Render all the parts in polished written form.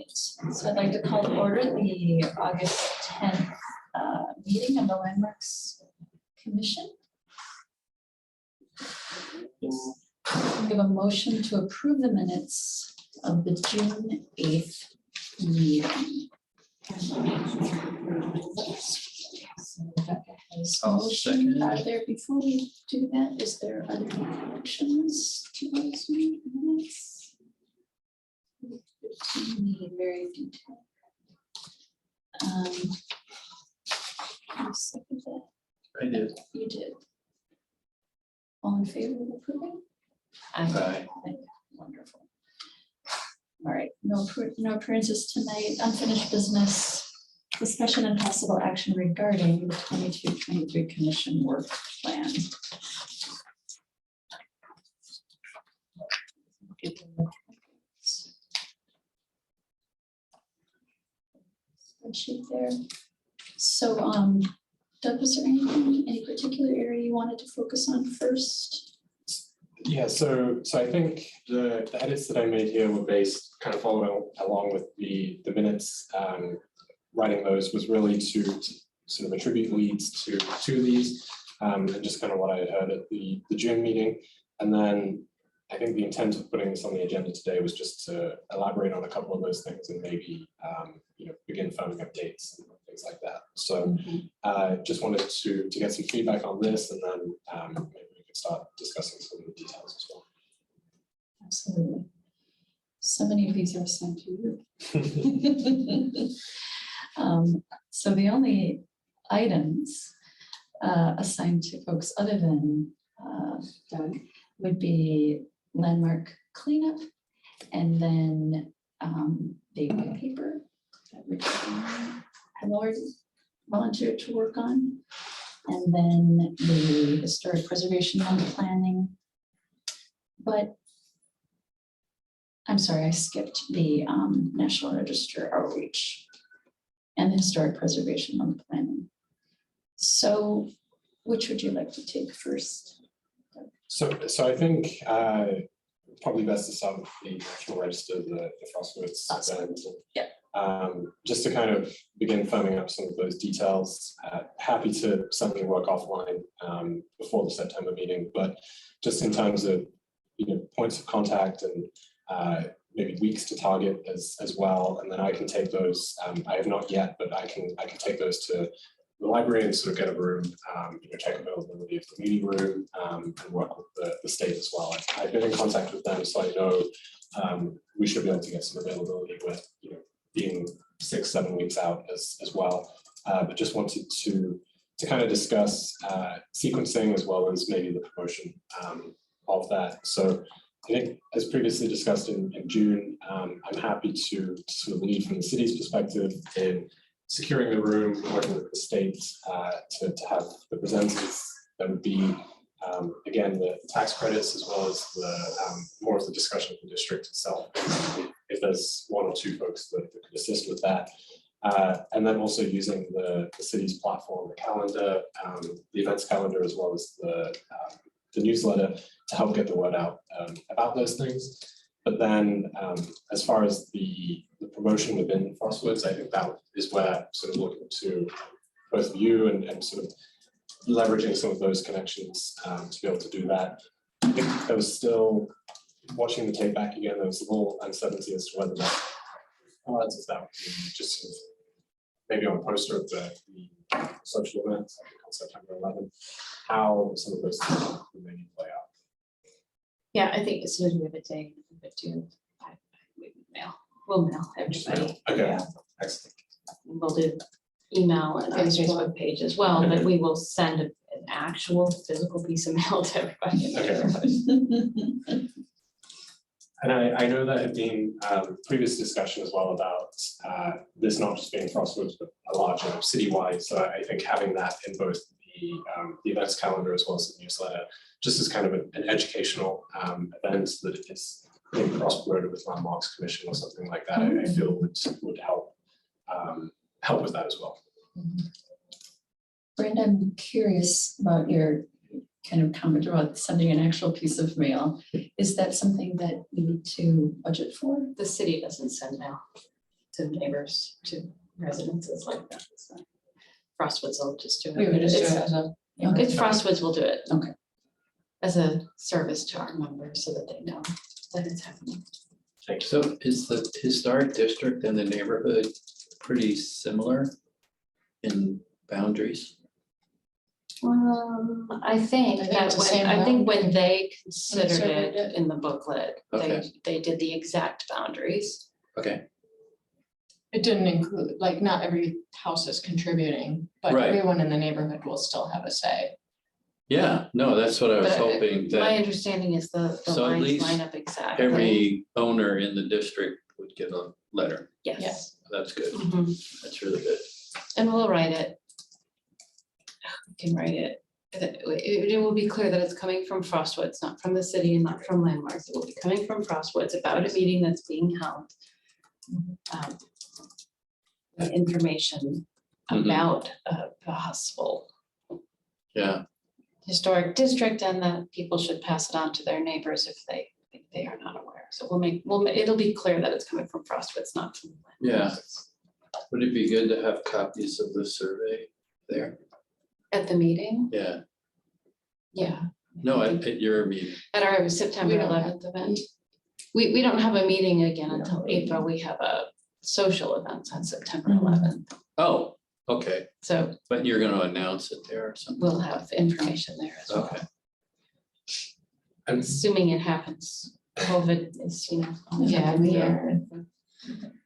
So I'd like to call to order the August 10th meeting of the Landmarks Commission. We have a motion to approve the minutes of the June 8th meeting. So Rebecca has a motion. Are there, before we do that, is there other corrections to those minutes? Very detailed. You second that? I did. You did. All in favor of approving? Aye. Wonderful. All right, no appearances tonight. Unfinished business, discussion and possible action regarding the 22-23 commission work plan. Spreadsheet there. So, Doug, was there anything, any particular area you wanted to focus on first? Yeah, so I think the edits that I made here were based kind of following along with the minutes. Writing those was really to sort of attribute leads to these, and just kind of what I had heard at the June meeting. And then I think the intent of putting this on the agenda today was just to elaborate on a couple of those things and maybe begin firming up dates and things like that. So just wanted to get some feedback on this, and then maybe we could start discussing some of the details as well. Absolutely. So many of these are assigned to you. So the only items assigned to folks other than Doug would be landmark cleanup, and then the white paper that we have already volunteered to work on, and then the historic preservation and planning. But I'm sorry, I skipped the National Register outreach and the historic preservation and planning. So which would you like to take first? So I think probably best to start with the National Register, the Frostwoods event. Yeah. Just to kind of begin firming up some of those details. Happy to certainly work offline before the September meeting, but just in terms of points of contact and maybe weeks to target as well, and then I can take those. I have not yet, but I can take those to the library and sort of get a room, check availability of the meeting room, and work with the state as well. I've been in contact with them, so I know we should be able to get some availability with being 6-7 weeks out as well. But just wanted to kind of discuss sequencing as well as maybe the promotion of that. So I think, as previously discussed in June, I'm happy to sort of lead from the city's perspective in securing the room, working with the state to have the presenters that would be, again, the tax credits, as well as the more of the discussion of the district itself, if there's one or two folks that could assist with that. And then also using the city's platform, the calendar, the events calendar, as well as the newsletter to help get the word out about those things. But then as far as the promotion within Frostwoods, I think that is where sort of looking to both of you and sort of leveraging some of those connections to be able to do that. I think there was still, watching the tape back again, there was a little uncertainty as to whether that is that would be just sort of maybe on a poster of the social events, I think on September 11th, how some of those things would maybe play out. Yeah, I think as soon as we have a date, we'll mail everybody. Okay, Yeah. excellent. We'll do email and our Facebook page as well, but we will send an actual physical piece of mail to everybody. Okay. And I know there had been previous discussion as well about this not just being Frostwoods, but a larger citywide. So I think having that in both the events calendar as well as the newsletter, just as kind of an educational event that is being cross-promoted with Landmarks Commission or something like that, I feel would help with that as well. Brenda, I'm curious about your kind of comment about sending an actual piece of mail. Is that something that you need to budget for? The city doesn't send mail. to neighbors, to residences like that. So Frostwoods will just do it. We would just do it It's- as a. It's Frostwoods will do it. Okay. As a service to our members so that they know that it's happening. So is the historic district and the neighborhood pretty similar in boundaries? I think I think that it's the when, same I think when boundary. they considered surveyed it in the booklet, Okay. they did the exact boundaries. Okay, It didn't include, like, not every house is contributing, but Right. everyone in the neighborhood will still have a say. yeah, no, that's what I was But hoping, my that understanding is the So at lines least line up exactly. every owner in the district would get a letter. Yes. That's good, Mhm. that's really good. And we'll write it. We can write it. It will be clear that it's coming from Frostwoods, not from the city and not from Landmarks. It will be coming from Frostwoods about a meeting that's being held. The information Mhm. about a possible Yeah, historic district and that people should pass it on to their neighbors if they are not aware. So it'll be clear that it's coming from Frostwoods, not from. Yeah. would it be good to have copies of the survey there? At the meeting, Yeah, yeah. no, at your meeting, At our September We don't have- 11th event. We don't have a meeting again until April. We have a social event on September Mhm. 11th. oh, okay, So but you're gonna announce it there or something? we'll have information there as well. Okay, Assuming it happens. COVID is, only Yeah, half a we year.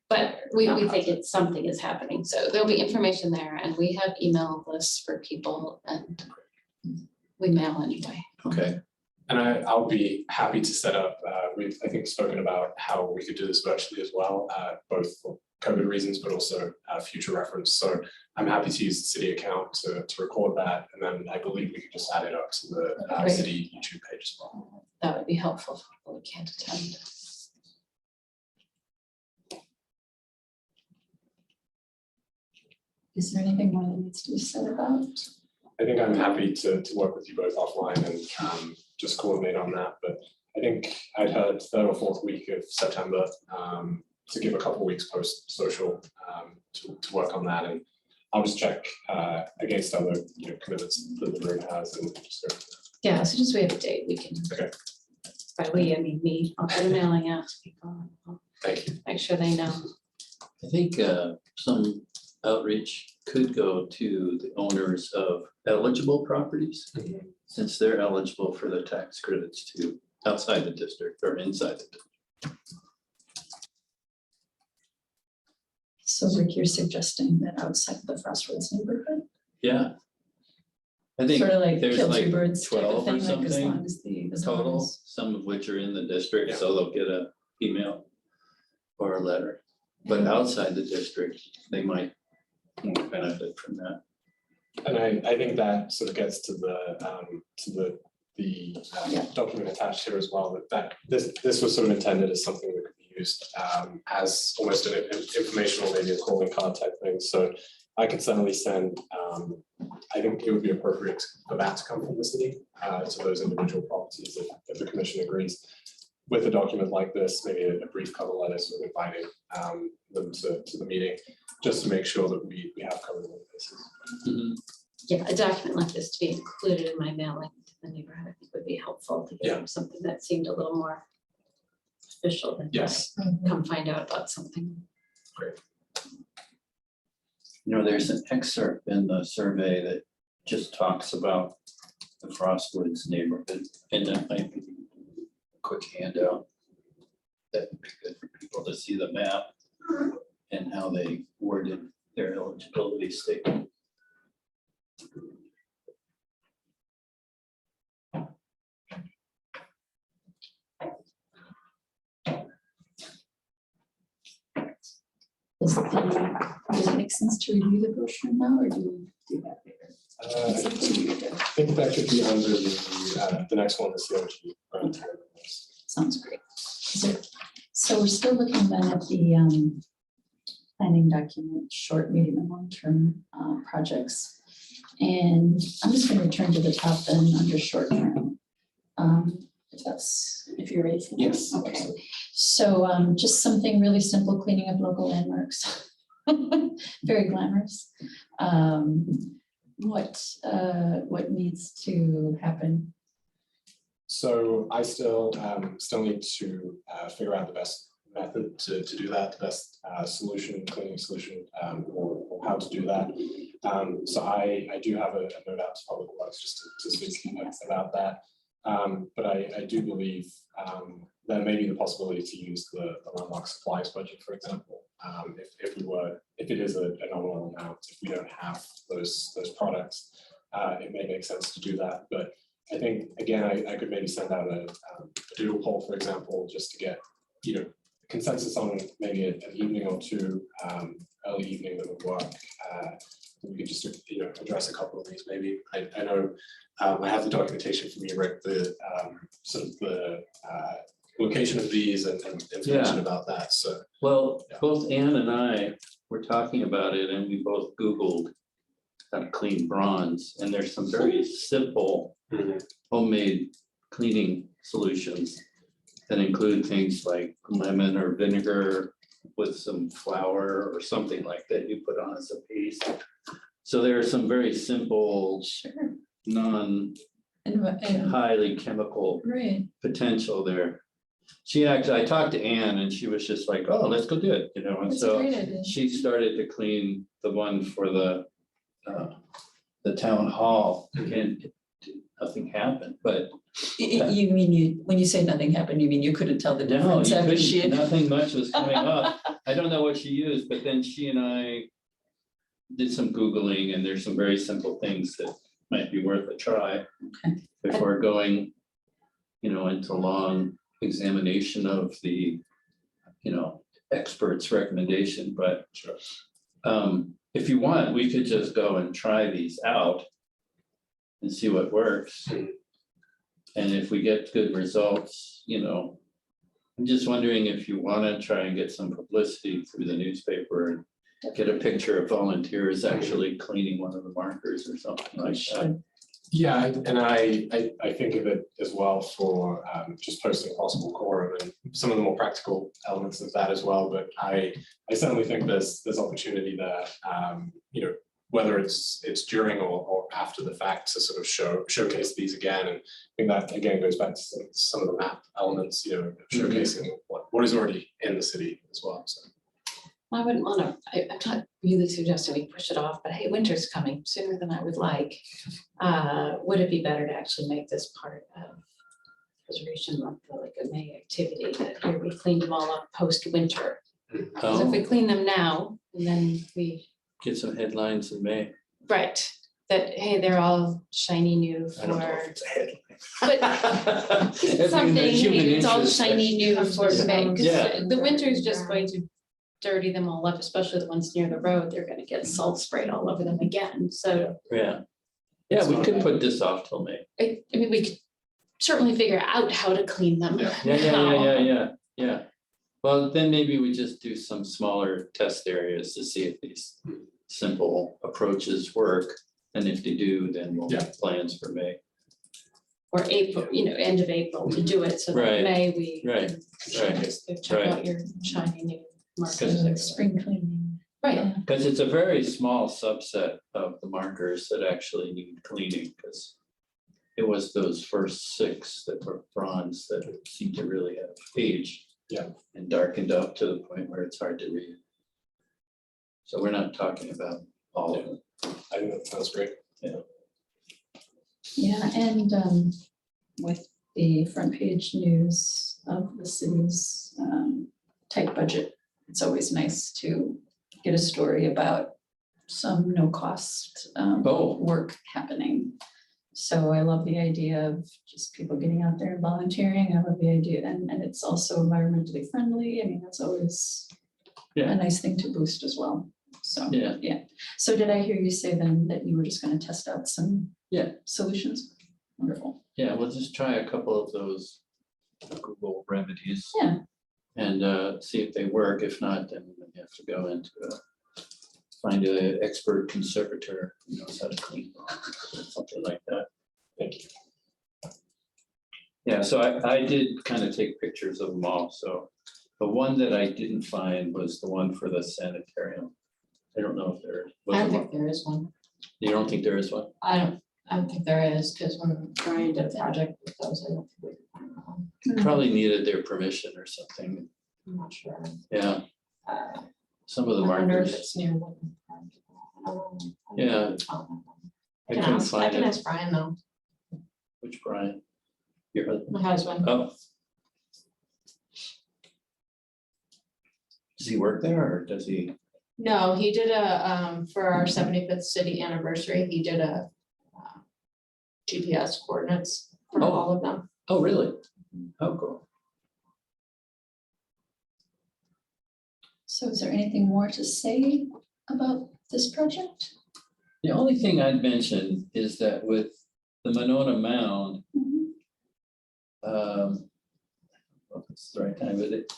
But we think something is happening. So there'll be information there and we have email lists for people and we mail anyway. okay, And I'll be happy to set up, we've, I think, spoken about how we could do this virtually as well, both for COVID reasons, but also future reference. So I'm happy to use the city account to record that. And then I believe we could just add it up to the Great. city YouTube page as well. That would be helpful for people who can't attend. Is there anything more that needs to be said about? I think I'm happy to work with you both offline and just coordinate on that. But I think I'd heard third or fourth week of September to give a couple of weeks post social to work on that. And I'll just check against other commitments that the room has and just go. Yeah, as soon as we have a date, we can. Okay. By we, I mean me, I'll put a mailing out to people. I'll Thank you. make sure they know. I think some outreach could go to the owners of eligible properties, since they're eligible for the tax credits too, outside the district or inside the district. So Rick, you're suggesting that outside the Frostwoods neighborhood, Yeah. I think sort of like there's kill two like birds type 12 of or thing, like as something long as the total, zones. some of which are in the district, Yeah. so they'll get a email or a letter. But outside the district, they might benefit from that. And I think that sort of gets to the Yeah. document attached here as well, that this was sort of intended as something that could be used as almost an informational, maybe a calling card type thing. So I could certainly send, I think it would be appropriate for that to come from the city to those individual properties if the commission agrees. With a document like this, maybe a brief cover letter sort of inviting them to the meeting, just to make sure that we have covered all bases. Yeah, a document like this to be included in my mailing to the neighborhood, I think would be helpful to give them something that seemed a little more official than Yes. just come find out about something. There's an excerpt in the survey that just talks about the Frostwoods neighborhood, and that might be a quick handout. That would be good for people to see the map and how they worded their eligibility statement. Does it make sense to review the brochure now, or do we do that later? I think that could be under the next one, the COG. Sounds great. So we're still looking then at the planning document, short, medium, and long-term projects. And I'm just going to return to the top then under short term. If you're ready for that. Yes. Okay. So just something really simple, cleaning up local landmarks. Very glamorous. What needs to happen? So I still need to figure out the best method to do that, the best cleaning solution, or how to do that. So I do have a note out to Public Works just to speak about that. But I do believe there may be the possibility to use the landmark supplies budget, for example, if it is a nominal amount, if we don't have those products, it may make sense to do that. But I think, again, I could maybe send out a doodle poll, for example, just to get, consensus on maybe an evening or two, early evening that would work. We could just, address a couple of these maybe. I know I have the documentation from you, Rick, the sort of the location of these and information about that. So, Well, yeah. both Ann and I were talking about it, and we both Googled how to clean bronze, and there's some very simple homemade cleaning solutions that include things like lemon or vinegar with some flour or something like that you put on as a paste. So there are some very simple, Sure. highly chemical Right. potential there. I talked to Ann and she was just like, oh, let's go do it, and That's a so great idea. she started to clean the one for the town hall, and nothing happened, but You mean when you say nothing happened, you mean you couldn't tell the no, difference you after she couldn't, had? nothing much was coming up. I don't know what she used, but then she and I did some Googling, and there's some very simple things that might be worth a try before going, into long examination of the, expert's recommendation. But Sure. if you want, we could just go and try these out and see what works. And if we get good results, I'm just wondering if you want to try and get some publicity through the newspaper and get a picture of volunteers actually cleaning one of the markers or something like that. Yeah, and I think of it as well for just posting possible quorum and some of the more practical elements of that as well. But I certainly think there's opportunity there, whether it's during or after the fact, to sort of showcase these again. And I think that again goes back to some of the map elements, showcasing what is already in the city as well. So. I wouldn't want to, I'm not really suggesting we push it off, but hey, winter's coming sooner than I would like. Would it be better to actually make this part of Preservation Month, like a May activity, that here we cleaned them all up post-winter? So if we clean them now, and then we, Get some headlines in May. right, that, hey, they're all shiny new I don't know if for, it's a headline. but something, hey, it's all shiny new for May, Yeah. because the winter's just going to dirty them all up, especially the ones near the road. They're gonna get salt sprayed all over them again. So Yeah, we could put this off till May. I mean, we could certainly figure out how to clean them. Yeah. Well, then maybe we just do some smaller test areas to see if these simple approaches work. And if they do, then we'll make plans for May. Or April, end of April to do it, so that Right, May we. right, Check out your shiny new markers. So spring cleaning. Right, Because it's a very small subset of the markers that actually need cleaning, because it was those first 6 that were bronze that seemed to really have aged. Yeah. And darkened up to the point where it's hard to read. So we're not talking about all of them. I think that sounds great. Yeah, and with the front page news of the city's tight budget, it's always nice to get a story about some no cost work happening. So I love the idea of just people getting out there and volunteering. I love the idea, and it's also environmentally friendly. I mean, that's always a nice thing to boost as well. So, yeah. So did I hear you say then that you were just going to test out some solutions? Wonderful. Yeah, we'll just try a couple of those Google remedies. Yeah. And see if they work. If not, then we have to go into find an expert conservator who knows how to clean or something like that. Thank you. Yeah, so I did kind of take pictures of them all, so The one that I didn't find was the one for the sanitarium. I don't know if there was. I don't one. think there is one. You don't think there is one? I don't think there is, because when Brian did a project with those, I don't think we could find that one. Probably needed their permission or something. I'm not sure. Yeah, Uh, some of the I wonder if markers. it's near one. Yeah. I couldn't can ask, I find can it. ask Brian though, Which Brian? Your husband? my husband. Oh. Does he work there or does he? No, he did a, for our 75th city anniversary, he did a GPS coordinates for Oh. all of them. Oh, really? Oh, cool. So is there anything more to say about this project? The only thing I'd mention is that with the Monona Mound, I don't know if it's the right time, but it,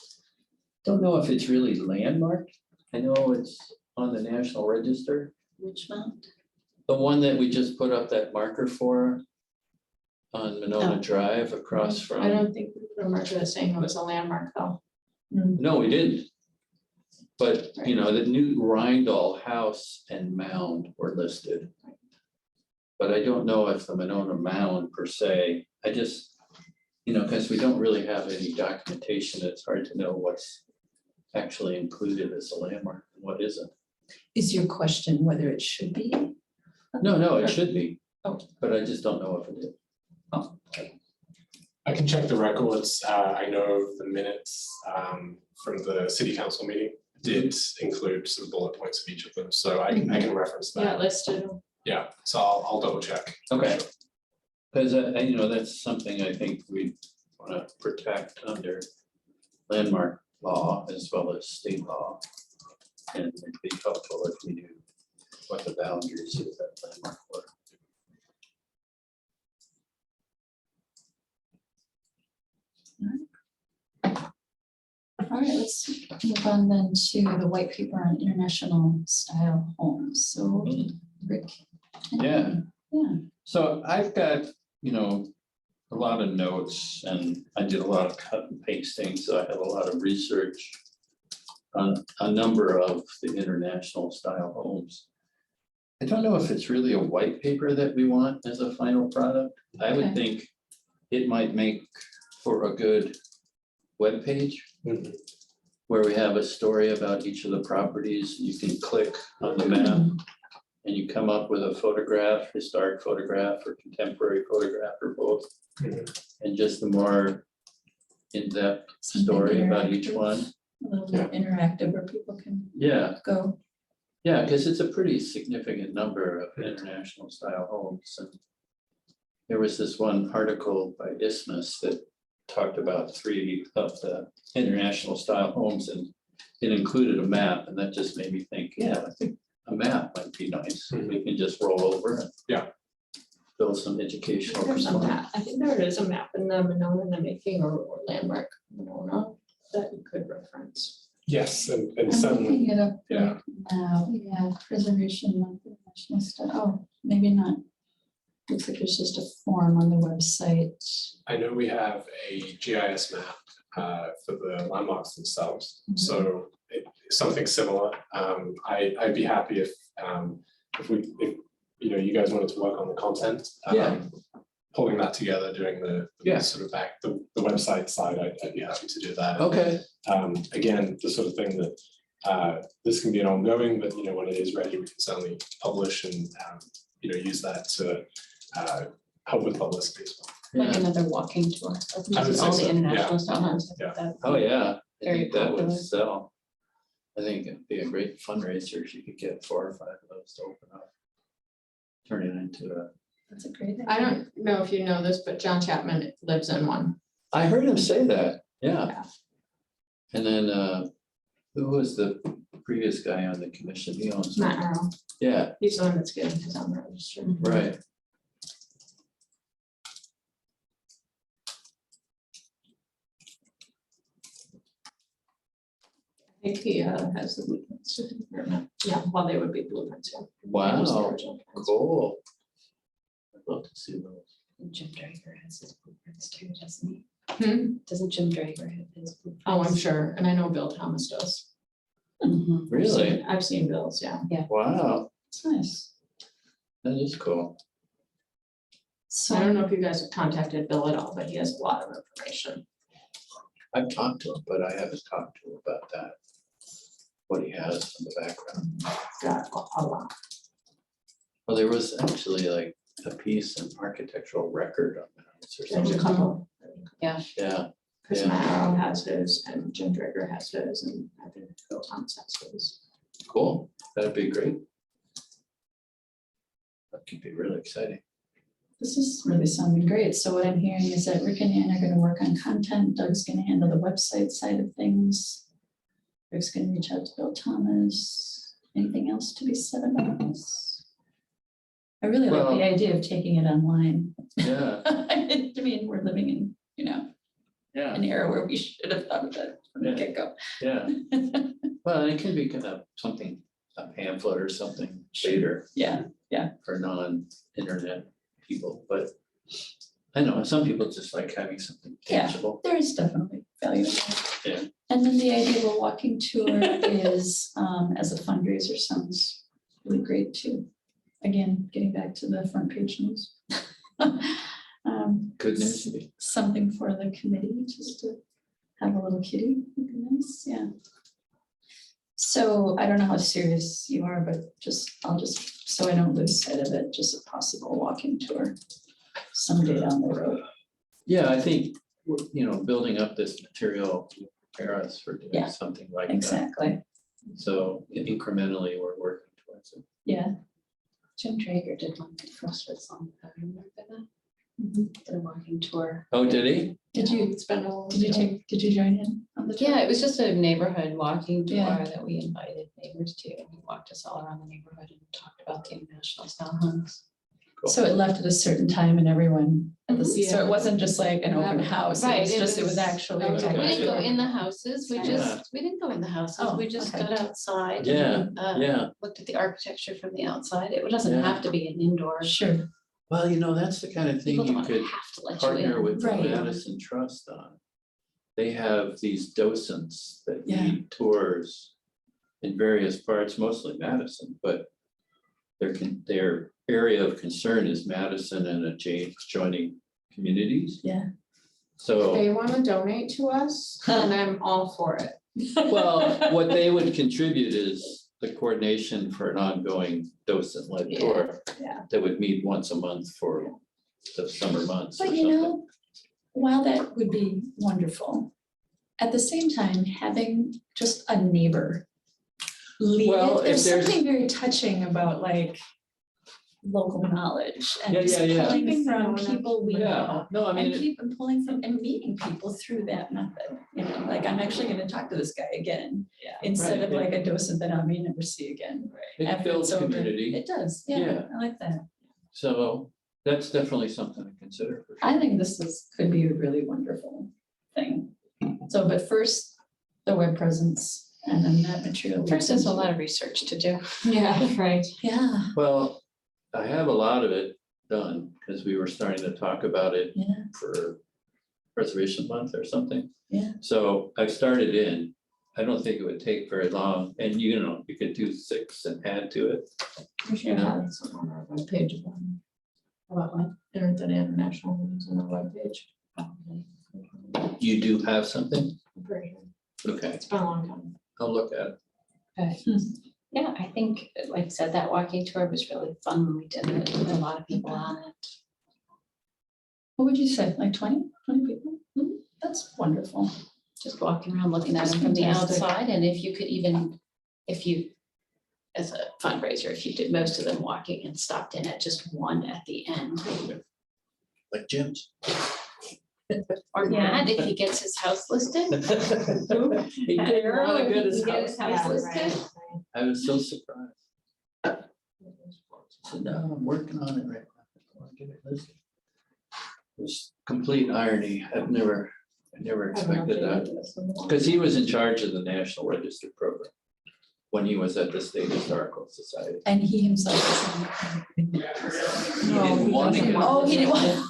don't know if it's really landmarked. I know it's on the National Register. Which mound? The one that we just put up that marker for on Monona Oh. Drive across I from, don't think we put a marker saying it was a landmark though. no, we didn't. But, you know, the new Rindall House and Mound were listed. But I don't know if the Monona Mound per se, I just, you know, because we don't really have any documentation, it's hard to know what's actually included as a landmark and what isn't. Is your question whether it should be? No, it should be, Oh. but I just don't know if it is. Oh, I can check the records. I know the minutes from the city council meeting did include some bullet points of each of them, so I can reference Yeah, that. listed. Yeah, so I'll double check. Okay. Because, you know, that's something I think we want to protect under landmark law as well as state law. And it'd be helpful if we knew what the boundaries of that landmark were. All right, let's move on then to the white paper on international style homes. So Rick. Yeah. Yeah. So I've got, you know, a lot of notes and I did a lot of cut and pasting, so I have a lot of research on a number of the international style homes. I don't know if it's really a white paper that we want as a final product. I would Okay. think it might make for a good web page Mhm. where we have a story about each of the properties. You can click on the map and you come up with a photograph, historic photograph or contemporary photograph or both. Mhm. And just the more in-depth Something story about each interactive. one. A little more interactive where people can Yeah, go. yeah, because it's a pretty significant number of international style homes. And there was this one article by Isthmus that talked about 3 of the international style homes and it included a map and that just made me think, yeah, I think a map might be nice. We can just roll over and Yeah. build some educational. There's a component. map, I think there is a map in the Monona in the making or landmark Monona that you could reference. Yes, and I'm certainly, looking it up yeah. right now. Yeah, preservation of the national style. Oh, maybe not. Looks like there's just a form on the website. I know we have a GIS map for the landmarks themselves, so something similar. I'd be happy if you know, you guys wanted to work on the content. Yeah. Pulling that together, doing the Yeah. sort of the website side, I'd be happy to do that. Okay, Again, the sort of thing that this can be an ongoing, but you know, when it is ready, we can certainly publish and you know, use that to help with publicity as well. Like yeah, another walking tour. Like I would say all so, the international yeah. style homes. Yeah. oh, yeah, I Very think that would popular. sell. I think it'd be a great fundraiser if you could get 4 or 5 of those to open up. Turn it into a, That's a great idea. I don't know if you know this, but John Chapman lives in one. I heard him say that, yeah. Yeah. And then, who was the previous guy on the commission? He owns, Matt Earl, yeah, he's the one that's getting his own register. right. I think he has the blueprints. Or not. Yeah, well, they would be blueprints, yeah. Wow, Those are the original plans. cool. I'd love to see those. Jim Drager has his blueprints too, doesn't he? Doesn't Jim Drager have his? blue Oh, I'm prints? sure, and I know Bill Thomas does. Mhm. Really? I've seen Bill's, yeah. Wow, It's nice. that is cool. So I don't know if you guys have contacted Bill at all, but he has a lot of information. I've talked to him, but I haven't talked to him about that. What he has in the background. Got a lot. Well, there was actually like a piece in architectural record on the house or There's a something. couple. Yeah, Chris Yeah. Marrow has his, and Jim Drager has his, and I think Bill Thomas has his. cool. That'd be great. That could be really exciting. this is really sounding great. So what I'm hearing is that Rick and Ann are gonna work on content, Doug's gonna handle the website side of things. Rick's gonna reach out to Bill Thomas. Anything else to be said about this? I really like Well- the idea of taking it online. Yeah, I mean, we're living in, yeah, an era where we should have thought of that from the Yeah. get-go. yeah. Well, it can be kind of something, a pamphlet or something later Yeah, for non-internet people, but I know some people just like having something Yeah. tangible. there is definitely value in that. Yeah. And then the idea of a walking tour is, as a fundraiser sounds really great too. Again, getting back to the front page news. Good news to be. Something for the committee, just to have a little kitty, would be nice, yeah. So I don't know how serious you are, but I'll just, so I don't lose sight of it, just a possible walking tour someday down the road. Yeah, I think, building up this material to prepare us for Yeah, doing something like that. Exactly, So incrementally, we're working towards it. yeah. Jim Drager did one for Frostwood's on, I remember that, Mhm. the walking tour. Oh, did he? Did you, It's been a long did you time. did you join in on the tour? Yeah, it was just a neighborhood walking tour Yeah. that we invited neighbors to, and he walked us all around the neighborhood and talked about the international style homes. So it left at a certain time and everyone, so Yeah. it wasn't just like an open house, it Right, was it just, it was was- actually. that was a We good didn't go idea. in the houses, Yeah. we didn't go in the houses, Oh, we just okay. got outside. Yeah, and, yeah. Looked at the architecture from the outside, it doesn't Yeah. have to be an indoor. Sure, Well, that's the kind of thing People you don't could have to let you partner in. with the Right. Madison Trust on. They have these docents that Yeah. lead tours in various parts, mostly Madison, but their area of concern is Madison and adjoining communities. yeah. So, They want to donate to us, and I'm all for it. well, what they would contribute is the coordination for an ongoing docent-led Yeah, tour. yeah. That would meet once a month for the summer months or But something. while that would be wonderful, at the same time, having just a neighbor lead Well, it, if there's there's- something very touching about like local knowledge and Yeah, just yeah, yeah. pulling Keeping from the people we Yeah, know. no, I And mean, pulling from and meeting people through that method, like I'm actually gonna talk to this guy again. Yeah. Instead Right, of like a docent that I may never see again. it after builds it's over. community, It does, yeah, Yeah. I like that. so that's definitely something to consider for I sure. think could be a really wonderful thing. So, but first, the web presence and then that material. First, there's a lot of research to do. Yeah, right. Yeah, Well, I have a lot of it done, because we were starting to talk about it yeah, for Preservation Month or something. Yeah. So I started in, I don't think it would take very long, and you could do 6 and add to it. We should have some on our webpage about like international news on our webpage. Probably. You do have something? I'm pretty sure. Okay, It's been a long time. I'll look at it. Okay. Yeah, I think, like I said, that walking tour was really fun when we did it. There were a lot of people on it. what would you say, like 20 people? That's wonderful. Just walking around, looking at That's them from the fantastic. outside, and if you, as a fundraiser, if you did most of them walking and stopped in at just one at the end. Like Jim's. Or Yeah. Matt, if he gets his house listed. He did wanna get his He get house his house listed. listed. I was so surprised. I said, no, I'm working on it right now. I wanna get it listed. It was complete irony. I never expected that. Because he was in charge of the National Register program when he was at the State Historical Society. And he himself is. He didn't want to get. Oh, he didn't want.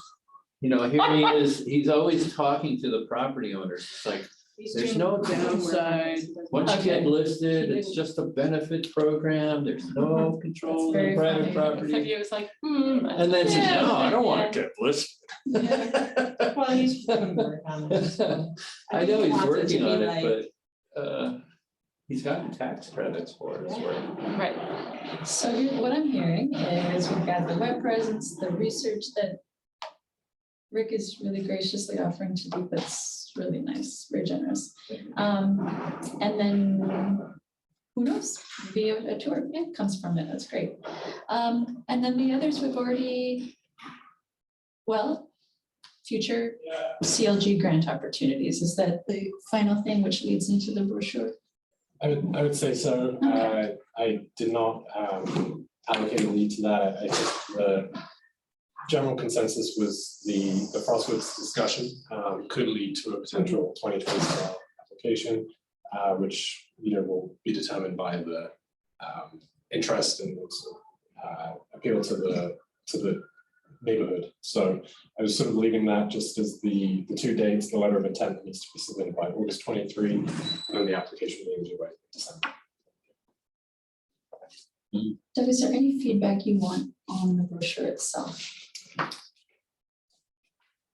You know, here he is, he's always talking to the property owners. It's like, there's no downside. Once you get listed, it's just a benefit program. There's no control of very private funny. property. It was like, And then, yeah. no, I don't want to get listed. Well, he's gonna work on it. So I know think he he's wants to working be on like- it, but he's gotten tax credits for his work. Right. So what I'm hearing is we've got the web presence, the research that Rick is really graciously offering to do. That's really nice, very generous. And then, who knows, maybe a tour comes from it, that's great. And then the others we've already, well, future CLG grant opportunities, is that the final thing which leads into the brochure? I would say so. Okay. I did not allocate a lead to that. I think the general consensus was the Frostwoods discussion could lead to a potential 2020 application, which will be determined by the interest and also appeal to the neighborhood. So I was sort of leaving that just as the two dates, the letter of intent that needs to be submitted by August 23, and then the application being due by December. Doug, is there any feedback you want on the brochure itself?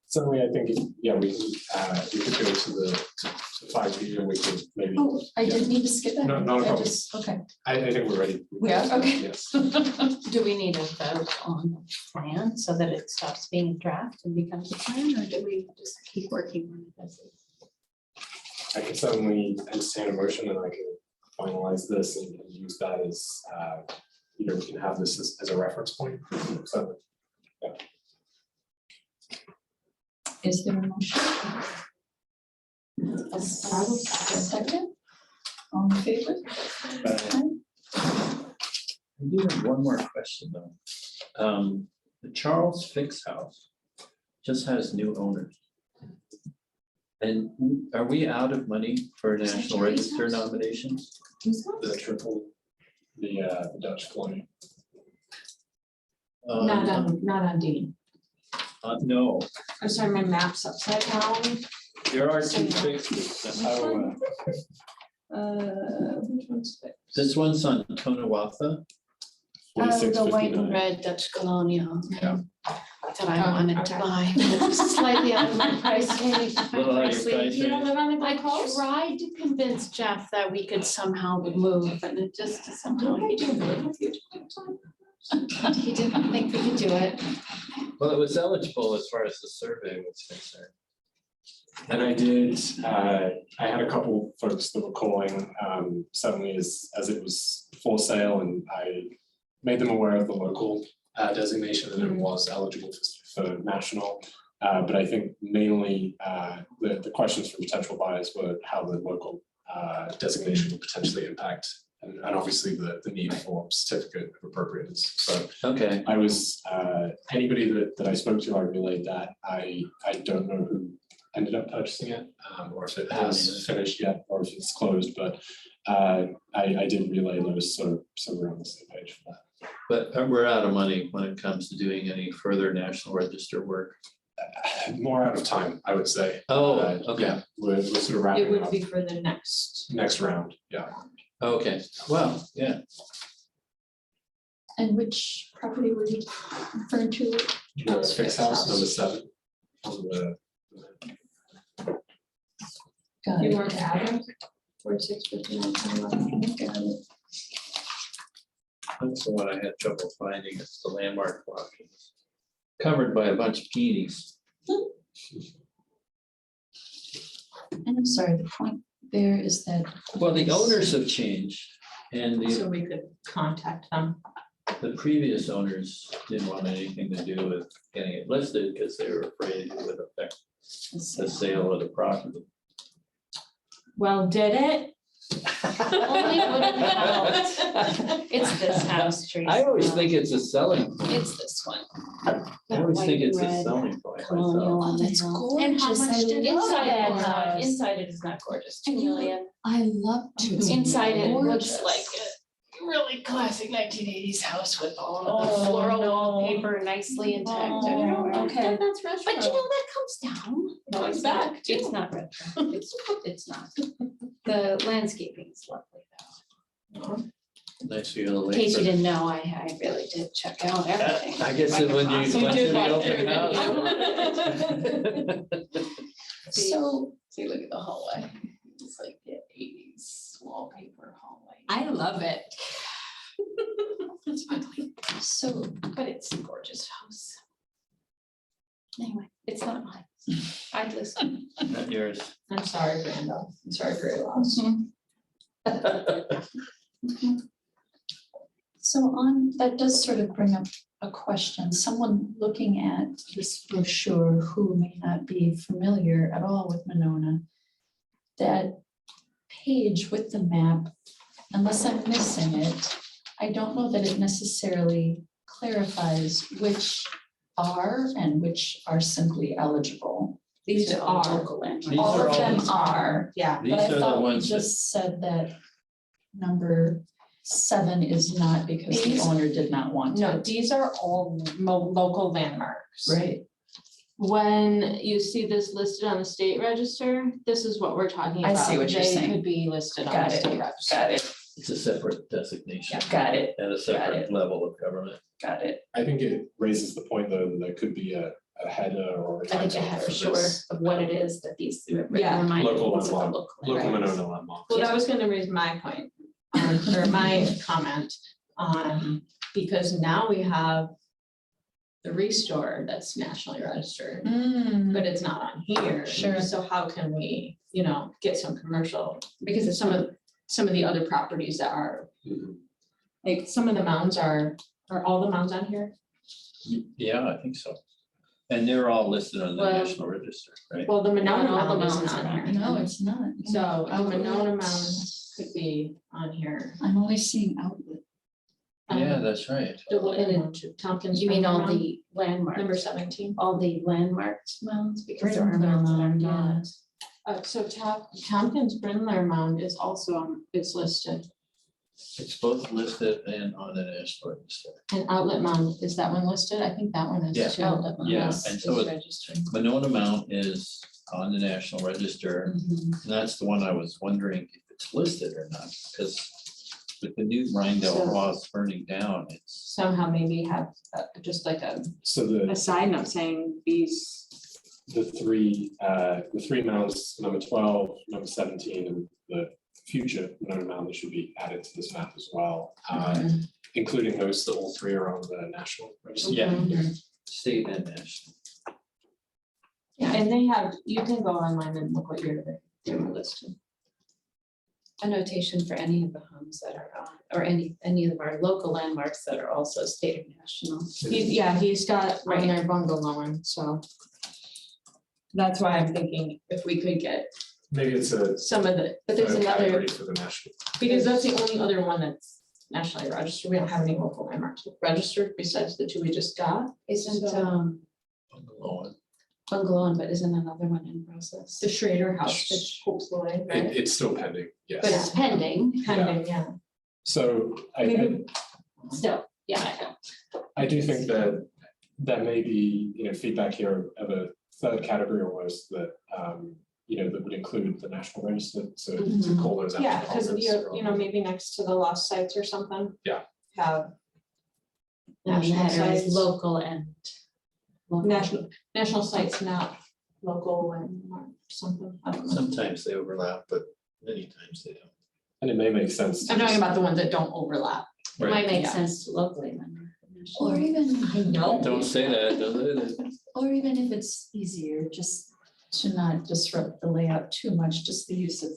Certainly, I think, we could go to the 5 year, we could maybe, Oh, I didn't mean to skip that. No, not a I problem. just- Okay. I think we're ready. We are? Okay. Yes. Do we need a vote on the plan so that it stops being a draft and becomes a plan, or do we just keep working on it as is? I can certainly entertain a motion and I can finalize this and use that as, we can have this as a reference point. So, Is there a motion? A second? All in favor? I do have one more question though. The Charles Fix House just has new owners. And are we out of money for Is that National Jerry's Register house? nominations? the triple, the Dutch colony. Not on Dean. No, I'm sorry, my map's upside down. there are two fixes. That's how, Which one's it? this one's on Tonawatha. The white 4659. and red Dutch colonial. Yeah. That I wanted to Okay. buy, but it's slightly out of my price range. Little out of your Honestly, price you don't range. live on the Gold Coast? Tried to convince Jeff that we could somehow move, and it just somehow. He didn't think we could do it. Well, it was eligible as far as the survey was concerned. And I did, I had a couple folks that were calling, suddenly as it was for sale, and I made them aware of the local designation and it was eligible for national. But I think mainly the questions from potential buyers were how the local designation would potentially impact, and obviously the need for certificate of appropriateness. So Okay, I was, anybody that I spoke to, I relayed that. I don't know who ended up purchasing it, or if it has finished yet, or if it's closed, but I did relay those, so we're on the same page for that. but we're out of money when it comes to doing any further National Register work. More out of time, I would say. Oh, Yeah, okay, we're sort of It wrapping would up be for the next. next round, yeah. okay, well, yeah, And which property were you referring to? The Fix House, number 7. On the- Got You it. want to add them? 4659. Got it. that's the one I had trouble finding, it's the landmark block. It's covered by a bunch of peonies. And I'm sorry, the point there is that. Well, the owners have changed, and So we could contact them. the previous owners didn't want anything to do with getting it listed because they were afraid it would affect the sale of the property. Well, did it? Only would have helped. It's this house, Teresa. I always think it's a selling point. It's this one. I always think it's a White and red selling point colonial myself. on the That's hill. gorgeous. And how much I did it love inside that it? house. Inside it is not gorgeous, 2 And you- million. I love to. Inside it looks Gorgeous. like it. really classic 1980s house with all of the Oh, floral no. wallpaper nicely intact Oh, everywhere. okay. That's retro. But you know, that comes down. No, Comes it's back, back. too. It's not retro. It's not. The landscaping is lovely though. Next to the In case you lake. didn't know, I really did check out everything. I guess that when you So went did to the walk open through. house. So, See, look at the hallway. It's like the 80s wallpaper hallway. I love it. It's ugly, so but it's a gorgeous house. Anyway, it's not mine. I'd listen. Not yours. I'm sorry, Brando. I'm sorry for your loss. So on, that does sort of bring up a question. Someone looking at this brochure who may not be familiar at all with Monona, that page with the map, unless I'm missing it, I don't know that it necessarily clarifies which are and which are simply eligible. These are all are. local landmarks. These All are of all- them are, Yeah. These but I are the thought we ones that, just said that number 7 is not because the These- owner did not want No, it. these are all local landmarks. Right, When you see this listed on the state register, this is what we're talking I about. see what you're saying. They could be listed on Got the it, state register. got it, it's a separate designation got it, and a separate level of government. got it. I think it raises the point though, that there could be a header or. I think a title header, for sure, this, of what it is that these. Yeah. Local Local landmark. Local landmarks. Monona landmarks. Well, that was gonna raise my point, or my comment, because now we have the Restore that's nationally registered, but it's not on here. Sure. So how can we, get some commercial, because of some of the other properties that are, Mhm. like, some of the mounds are all the mounds on here? Yeah, I think so. And they're all listed on the Well- National Register, right? Well, the Monona Not all the mound isn't mounds are on on here. No, it's not. So the Monona mound could be on here. I'm only seeing outlet. Yeah, that's right. The one in Tompkins. You mean all Mound, the landmarks? Number 17. All the landmarked mounds, because there are mounds that are not. So Tompkins Brindler Mound is also is listed, It's both listed and on the National Register. and Outlet Mound, is that one listed? I think that one is Yeah. too. Outlet one, Yeah, yes, and so is it- registered. Monona Mount is on the National Register. Mhm. And that's the one I was wondering if it's listed or not, because with the new Rhindell So- Ross burning down, it's, Somehow maybe have just like a So the side note saying these. the three mounds, number 12, number 17, and the future Monona mound that should be added to this map as well, including those that all three are on the national register. yeah, state and national. Yeah, and they have, you can go online and look what year they were listed. A notation for any of the homes that are on, or any of our local landmarks that are also state or national. He's got on their bungalow one, so. That's why I'm thinking if we could get Maybe it's a some of the, but there's third another, category for the national. because that's the only other one that's nationally registered. We don't have any local landmarks registered besides the two we just got. Isn't So- bungalow, but isn't another one in process? The Schrader House, which hopefully, right? It's still pending, yes. But it's pending, Pending, yeah. So Maybe- still, yeah. I do think that there may be, feedback here of a third category almost that, that would include the national register, so to call those out. Yeah, to because Congress. maybe next to the lost sites or something. Yeah. Have. And the National header is sites, local and. national sites, not local and or something. I don't know. Sometimes they overlap, but many times they don't. And it may make sense. to I'm talking just- about the ones that don't overlap. It might Right. make Yeah. sense to locally landmark. Or even, Don't say that, don't say that. or even if it's easier, just to not disrupt the layout too much, just the use of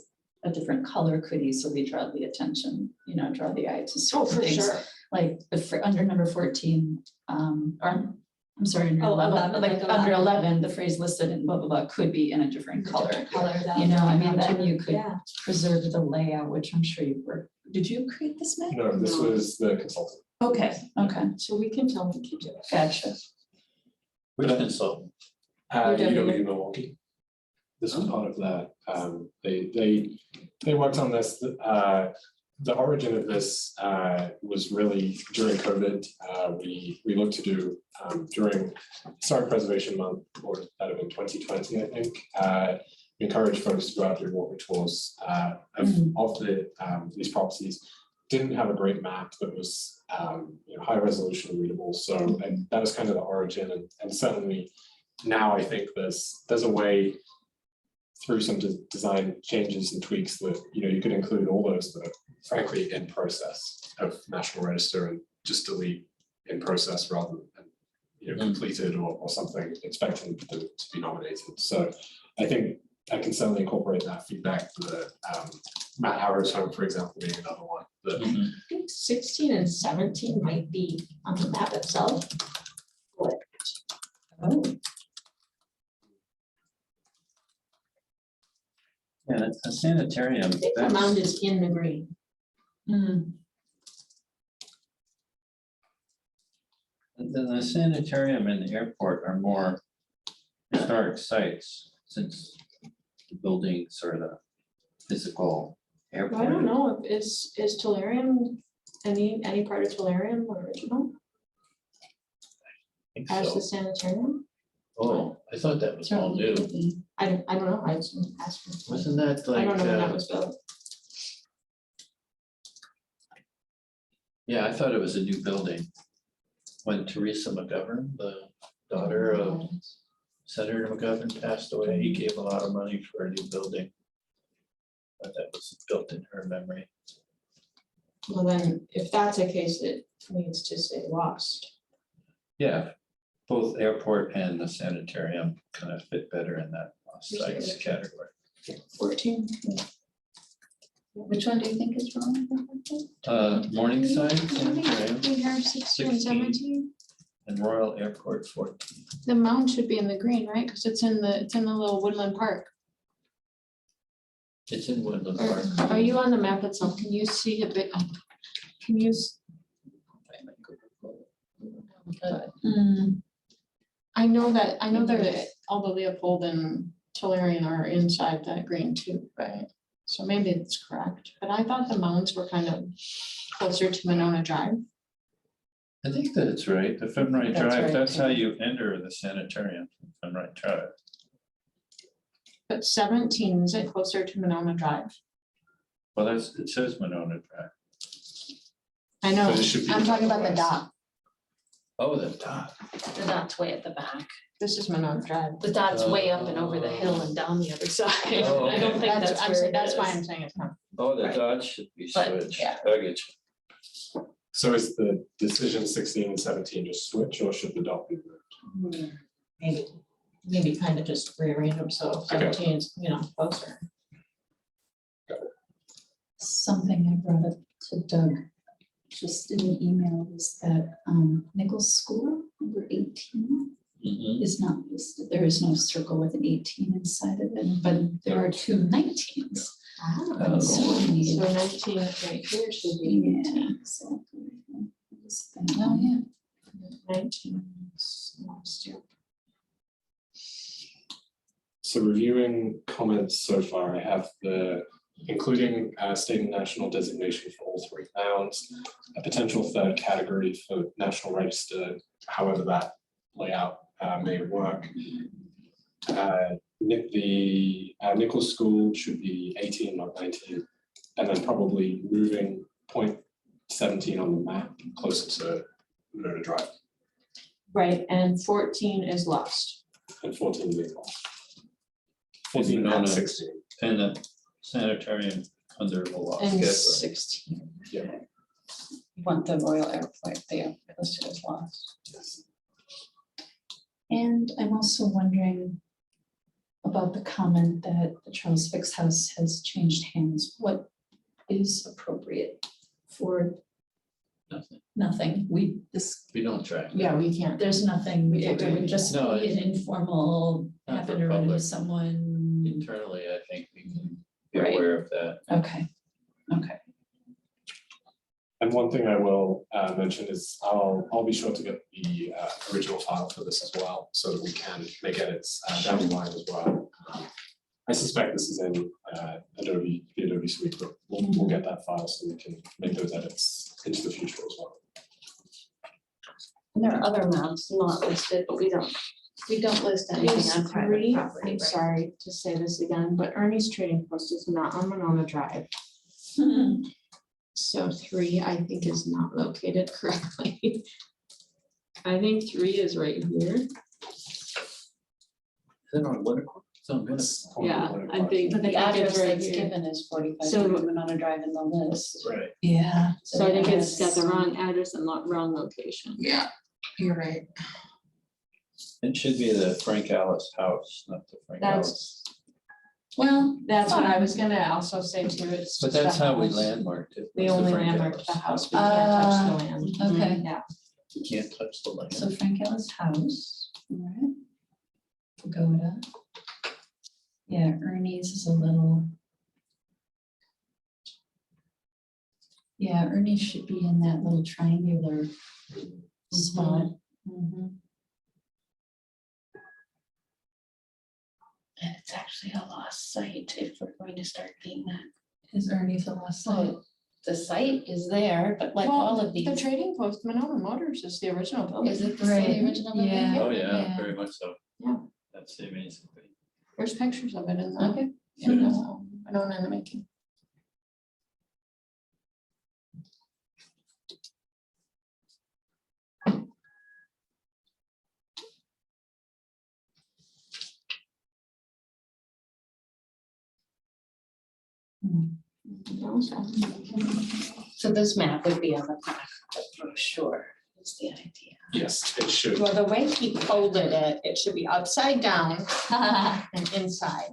a different color could easily draw the attention, draw the eye to Oh, certain for things. sure. Like under number 14, or I'm sorry, under Oh, 11, 11, like like under 11. 11, the phrase listed in blah, blah, blah, could be in a different color. Color that. Then you could Yeah. preserve the layout, which I'm sure you were. Did you create this map? No, this was the consultant. Okay, So we can tell them to do it. gotcha. Which consultant? UW Milwaukee. This was part of that. They worked on this the origin of this was really during COVID. We looked to do during Historic Preservation Month, or that have been 2020, I think. We encourage folks to go out to walking tours of these properties. Didn't have a great map that was high resolution and readable. So that was kind of the origin, and certainly now I think there's a way through some design changes and tweaks that you could include all those that are frankly in process of National Register and just delete in process rather than completed or something expecting to be nominated. So I think I can certainly incorporate that feedback. The Matt Howard's home, for example, being another one. That I think 16 and 17 might be on the map itself. Oh, Yeah, a sanitarium. I think the mound is in the green. The sanitarium and the airport are more historic sites, since the buildings are the physical airport. I don't know, is Tolarian, any part of Tolarian original I think as so. the sanitarium? Oh, I thought that was all new. I don't know, I was asking. Wasn't that I like, don't know when that was built. yeah, I thought it was a new building. When Teresa McGovern, the daughter of Senator McGovern, passed away, he gave a lot of money for a new building. But that was built in her memory. Well, then, if that's a case, it needs to say lost. Yeah, both airport and the sanitarium kind of fit better in that lost sites category. 14. Which one do you think is wrong? Morningside Sanitarium We have 16 and 17. and Royal Airport 14. The mound should be in the green, right? Because it's in the little woodland park. It's in Woodland Or Park. are you on the map itself? Can you see a bit? Can you? I know that although Leopold and Tolarian are inside that green too, right? So maybe it's correct, but I thought the mounds were kind of closer to Monona Drive. I think that's right. The Femrite That's Drive, right, that's how too. you enter the sanitarium, Femrite Drive. But 17, is it closer to Monona Drive? Well, it says Monona Drive. I know, But it should be I'm talking about the west. dot. Oh, the dot. The dot's way at the back. This is Monona Drive. The dot's way up and over the hill and down the other side. Oh, I don't okay. think that's where it That's why is. I'm saying it's not. Oh, the Right. dot should be But, switched. yeah. I get you. so is the decision 16 and 17 just switch, or should the dot be moved? Maybe kind of just rearrange them so 17 is, closer. Something I brought up to Doug just in the email was that Nichols School, number 18, Mhm. is not listed. There is no circle with an 18 inside of it, but there are two 19s. And so we So need- 19 right here should be Yeah, exactly. Oh, yeah. 19. is lost here. So reviewing comments so far, I have including state and national designation for all three mounds, a potential third category for National Register, however that layout may work. The Nichols School should be 18, not 19, and then probably moving point 17 on the map closer to Monona Drive, Right, and 14 is lost. and 14 being off. 14 and Monona. 16. And the sanitarium under the law. And schedule. 16. Yeah. you want the Royal Airport there listed as lost. Yes. And I'm also wondering about the comment that the Charles Fix House has changed hands. What is appropriate for Nothing. nothing? We don't track. Yeah, we can't. There's nothing, it would just No, be an informal, not happen for to run into public. someone. Internally, I think we can be Right. aware of that. Okay, And one thing I will mention is I'll be sure to get the original file for this as well, so that we can make edits down the line as well. I suspect this is in the Adobe Suite, but we'll get that file so we can make those edits into the future as well. And there are other maps not listed, but we don't list anything There's on private three, property, I'm right? sorry to say this again, but Ernie's Trading Post is not on Monona Drive. So 3, I think, is not located correctly. I think 3 is right here. Is it on Winterport? It's on Winterport. Yeah, I think But the it's address right that's here. given is 45 So- Monona Drive in the list. Right. Yeah. So I think it's got the wrong address and wrong location. Yeah, you're right. It should be the Frank Alice house, not the Frank That's- Alice. Well, That's what I was gonna also say too. It's But just that's the how we house. landmarked it. We was the only Frank landmarked the Alice. house. We can't touch the land. okay. Yeah. You can't touch the land. So Frank Ellis house, all right. Pagoda. Yeah, Ernie's is a little. Yeah, Ernie's should be in that little triangular spot. Mhm. And it's actually a lost site if we're going to start being that. Is Ernie's a lost site? Well, the site is there, but like all of The these. Trading Post, Monona Motors is the original building. Is it the Right, same original building? yeah. Oh, yeah, Yeah. very much so. Yeah. That's the amazing thing. There's pictures of it in the, Okay. in the, Monona in the making. So this map would be on the back of the brochure, is the idea. Yes, it should. Well, the way he folded it, it should be upside down and inside.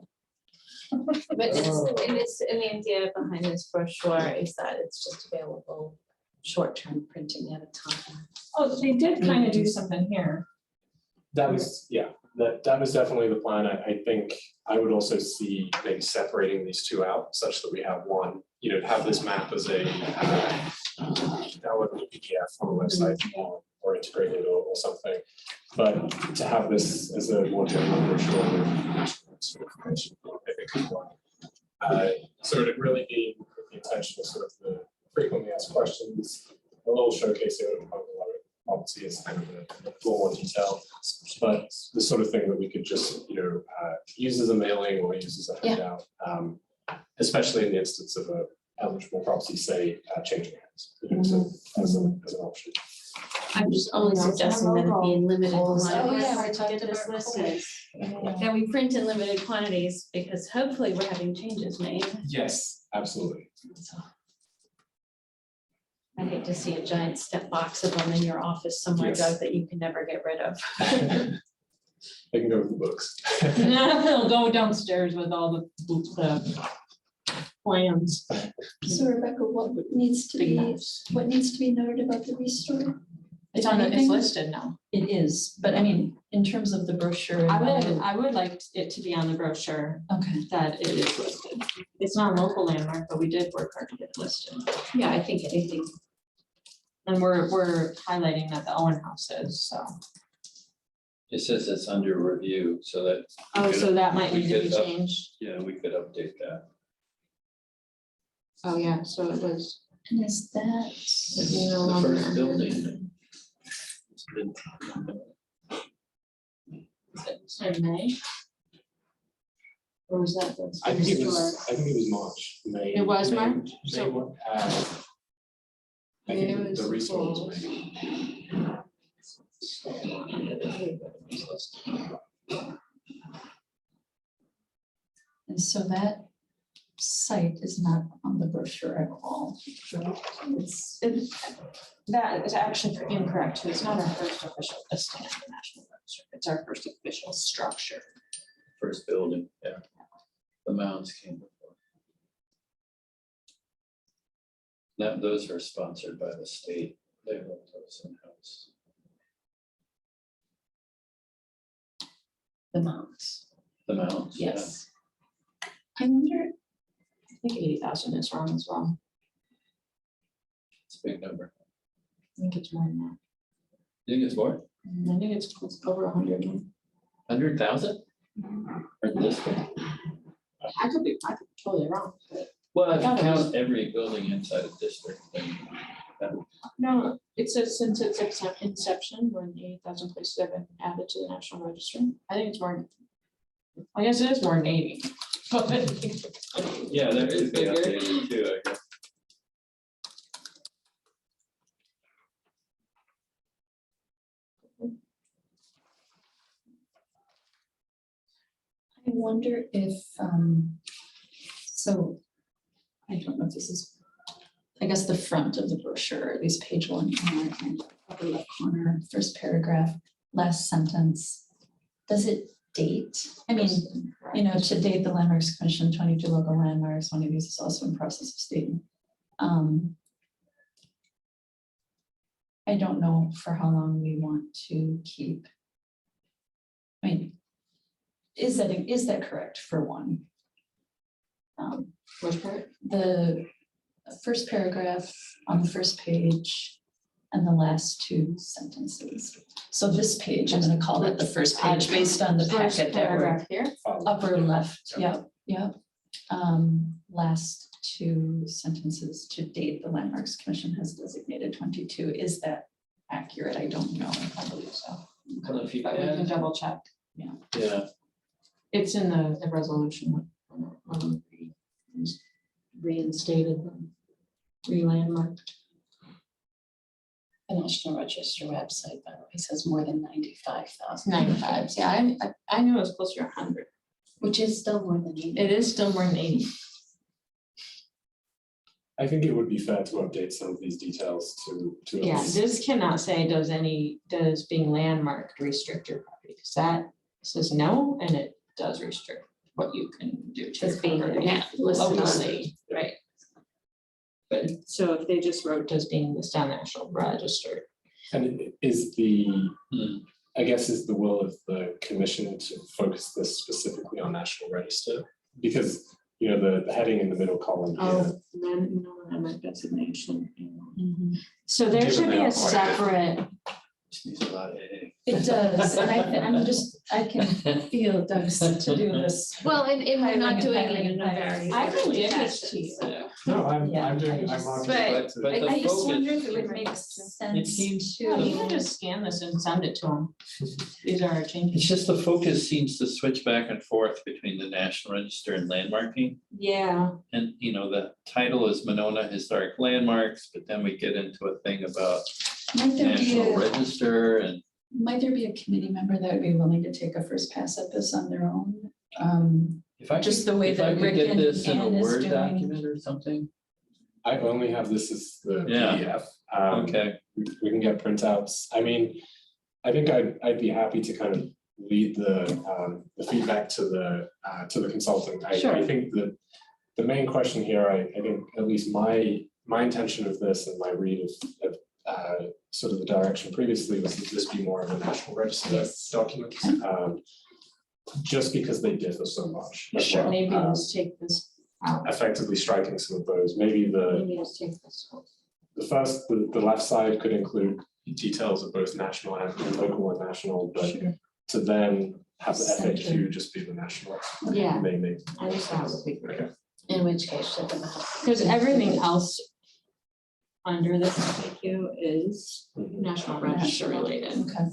But it's, and the idea behind this brochure is that it's just available short-term printing at a time. Oh, they did kind of do something here. That was, yeah, that was definitely the plan. I think I would also see maybe separating these two out such that we have one, have this map as a download PDF on the website or integrated or something. But to have this as a more general brochure sort of information, I think is one. So it'd really be with the intention of sort of the frequently asked questions, a little showcase here of obviously is kind of a little more detail, but the sort of thing that we could just, use as a mailing or use as a handout, especially in the instance of a eligible property, say, changing hands, so as an option. I'm just only suggesting that it be in limited Oh, quantities. yeah, we to talked get this about listed. coals. That we print in limited quantities, because hopefully we're having changes made. Yes, absolutely. I hate to see a giant step box of them in your office somewhere, Yes. Doug, that you can never get rid of. They can go with the books. They'll go downstairs with all the plans. So Rebecca, what needs to Big be, house. what needs to be noted about the restore? It's on, it's Anything? listed now. It is, but I mean, in terms of the brochure. I would like it to be on the brochure Okay, that it is listed. It's not a local landmark, but we did work hard to get it listed. Yeah, I think anything. And we're highlighting that the Owen House is, so. It says it's under review, so that. Oh, so that might we need to be could up- changed. Yeah, we could update that. Oh, yeah, so it was. and is that, It's You know, the first longer. building. It's been- In May? Or was that the? I think it store? was March, May. It was May- March? May So- what, I Maybe think it the was restore was closed. May. and so that site is not on the brochure at all. Right? That is actually incorrect, too. It's not our first official listing on the National Register. It's our first official structure. First building, yeah. The mounds came before. Now, those are sponsored by the state. They have those in-house. The mounts. The mounds. yeah. Yes. I wonder, I think 80,000 is wrong as well. It's a big number. I think it's more than that. You think it's more? I think it's over 100 now. 100,000? For this one? I could be totally wrong, but Well, if I thought you it was- count every building inside a district, then that would no, it says since its inception, when 80,000 places have been added to the National Register. I think it's more. I guess it is more than 80. but- yeah, that It's could be bigger. updated too, I guess. I wonder if, so, I don't know if this is, I guess the front of the brochure, at least page 1, upper left corner, first paragraph, last sentence. Does it date? I mean, you know, to date, the Landmarks Commission, 22 local landmarks, one of these is also in process of stating. I don't know for how long we want to keep. I mean, is that correct for one? Which part? The first paragraph on the first page and the last 2 sentences. So this page, I'm gonna call that the first page based on the First packet that we're paragraph here. upper left, yep. Last 2 sentences to date, the Landmarks Commission has designated 22. Is that accurate? I don't know. I believe so. Well, if you But we can add, double check. yeah, It's in the resolution. when we Reinstated them, re-landmarked. The National Register website, by the way, says more than 95,000. 95, yeah, I knew it was closer to 100. Which is still more than 80. It is still more than 80. I think it would be fair to update some of these details to. at Yeah, least- this cannot say does being landmarked restrict your property, because that says no, and it does restrict what you can do to your Does being property listed. locally, right? But so if they just wrote does being listed on the National Register, And is the, Hmm. I guess, is the will of the commission to focus this specifically on National Register? Because, you know, the heading in the middle column here, then landmark designation. Mhm. So there Given should be they a are separate, just needs a lot of A. It does, and I can feel Doug's to do this. well, and we're not Highlighting, doing it highlighting, in a very. highlighting. I can give Fashion, this to you. so. no, I'm Yeah, doing, I I'm just- marking But- it to. But the I just wonder if focus- it would make sense seems to. Yeah, you can just scan this and send it to them. These are our It's changes. just the focus seems to switch back and forth between the National Register and landmarking. Yeah, And, you know, the title is Monona Historic Landmarks, but then we get into a thing about Might there be National a, Register and might there be a committee member that would be willing to take a first pass at this on their own? if I Just could, the way if I that could Rick get and this in a Ann is Word doing. document or something. I only have this as the Yeah. PDF. Okay, We can get printouts. I mean, I think I'd be happy to kind of lead the feedback to the consultant. I Sure. think that the main question here, I think at least my intention of this and my read of sort of the direction previously was that this be more of a National Register Yes. document. Just because they differ so much. as sure, well. maybe let's take this out. Effectively striking some of those, maybe Maybe let's take this out. the left side could include details of both national and local and national, but Sure. to then have the Center. FAQ just be the national. Yeah. Maybe. I think that would be great. Okay. In which case, should the. Because everything else under this FAQ is Mhm. National Register related. Okay.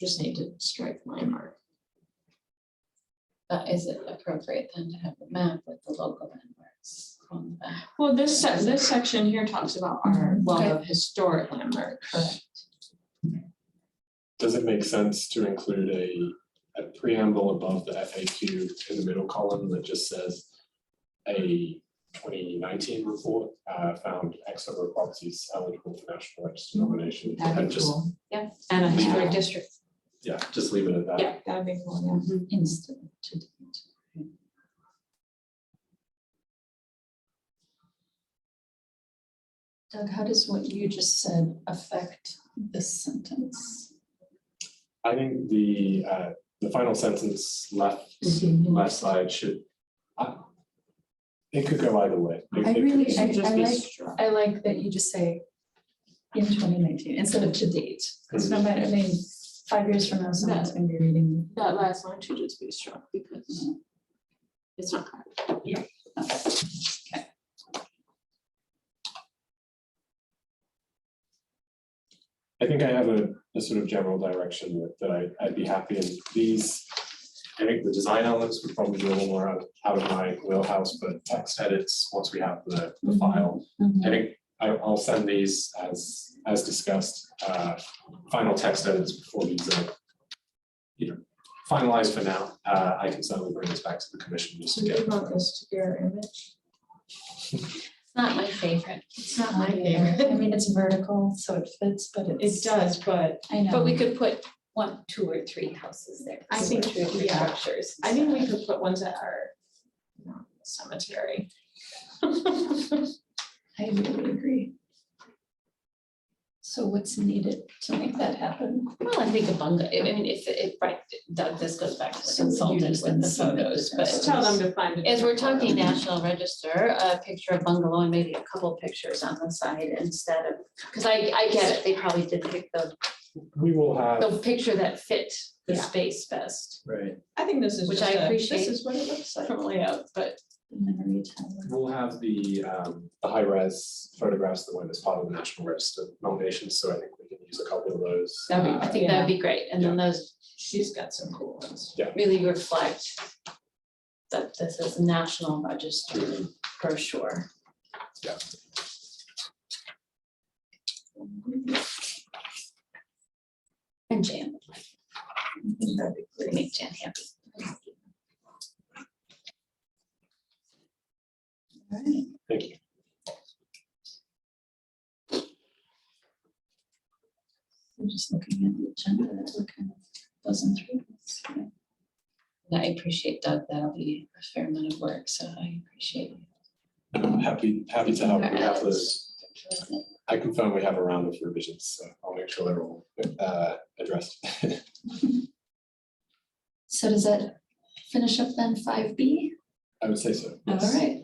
Just need to strike landmark. But is it appropriate then to have the map with the local landmarks on the back? Well, this section here talks about our wealth Okay. of historic landmarks. Correct. Does it make sense to include a preamble above the FAQ in the middle column that just says a 2019 report found X number of properties eligible for National Register nomination? That'd And be just, cool. Yeah, and a historic district. yeah, just leave it at that. Yeah, that'd be cool, yeah. Instant to date. Doug, how does what you just said affect this sentence? I think the final sentence left side should, it could go either way. I really- It should just I be like- struck. I like that you just say in 2019 instead of to date. Because no matter, I mean, 5 years from now, someone's gonna be reading. That last line should just be struck because It's not. I think I have a sort of general direction that I'd be happy in. These, I think the design elements would probably be a little more out of my wheelhouse, but text edits, once we have the file, I think I'll send these as discussed, final text edits before these are, finalized for now. I can certainly bring this back to the commission just to Do get. you want this to be our image? It's not my favorite. It's not my favorite. I mean, it's vertical, so it fits, but It it's. does, but I know. But we could put 1, 2, or 3 houses there. I think, 2 or 3 yeah. structures. I think we could put ones that are not in the cemetery. I really agree. So what's needed to make that happen? Well, I think a bungalow, I mean, if, right, Doug, this goes back to the So you consultant just with then the submit photos, the but photos. Tell them to find it. as we're talking National Register, a picture of bungalow and maybe a couple pictures on the side instead of, because I get it, they probably did pick We will have. the picture that fit the Yeah. space best Right. I think this is Which just I a- appreciate. This is what it looks like. from layout, but Memory tower. We'll have the high-res photographs that went as part of the National Register nomination, so I think we can use a couple of those. I think that'd be great. And then those She's got some cool ones. really reflect that this is a National Register brochure. Yeah. And Jan would like. I think that'd be great. Make Jan happy. All right. Thank you. I'm just looking at the agenda, we're kind of buzzing through this. And I appreciate Doug, that'll be a fair amount of work, so I appreciate it. I'm happy to help. We have I confirm we have a round of revisions, so I'll make sure they're all addressed. So does that finish up then 5B? I would say so. All Yes. right.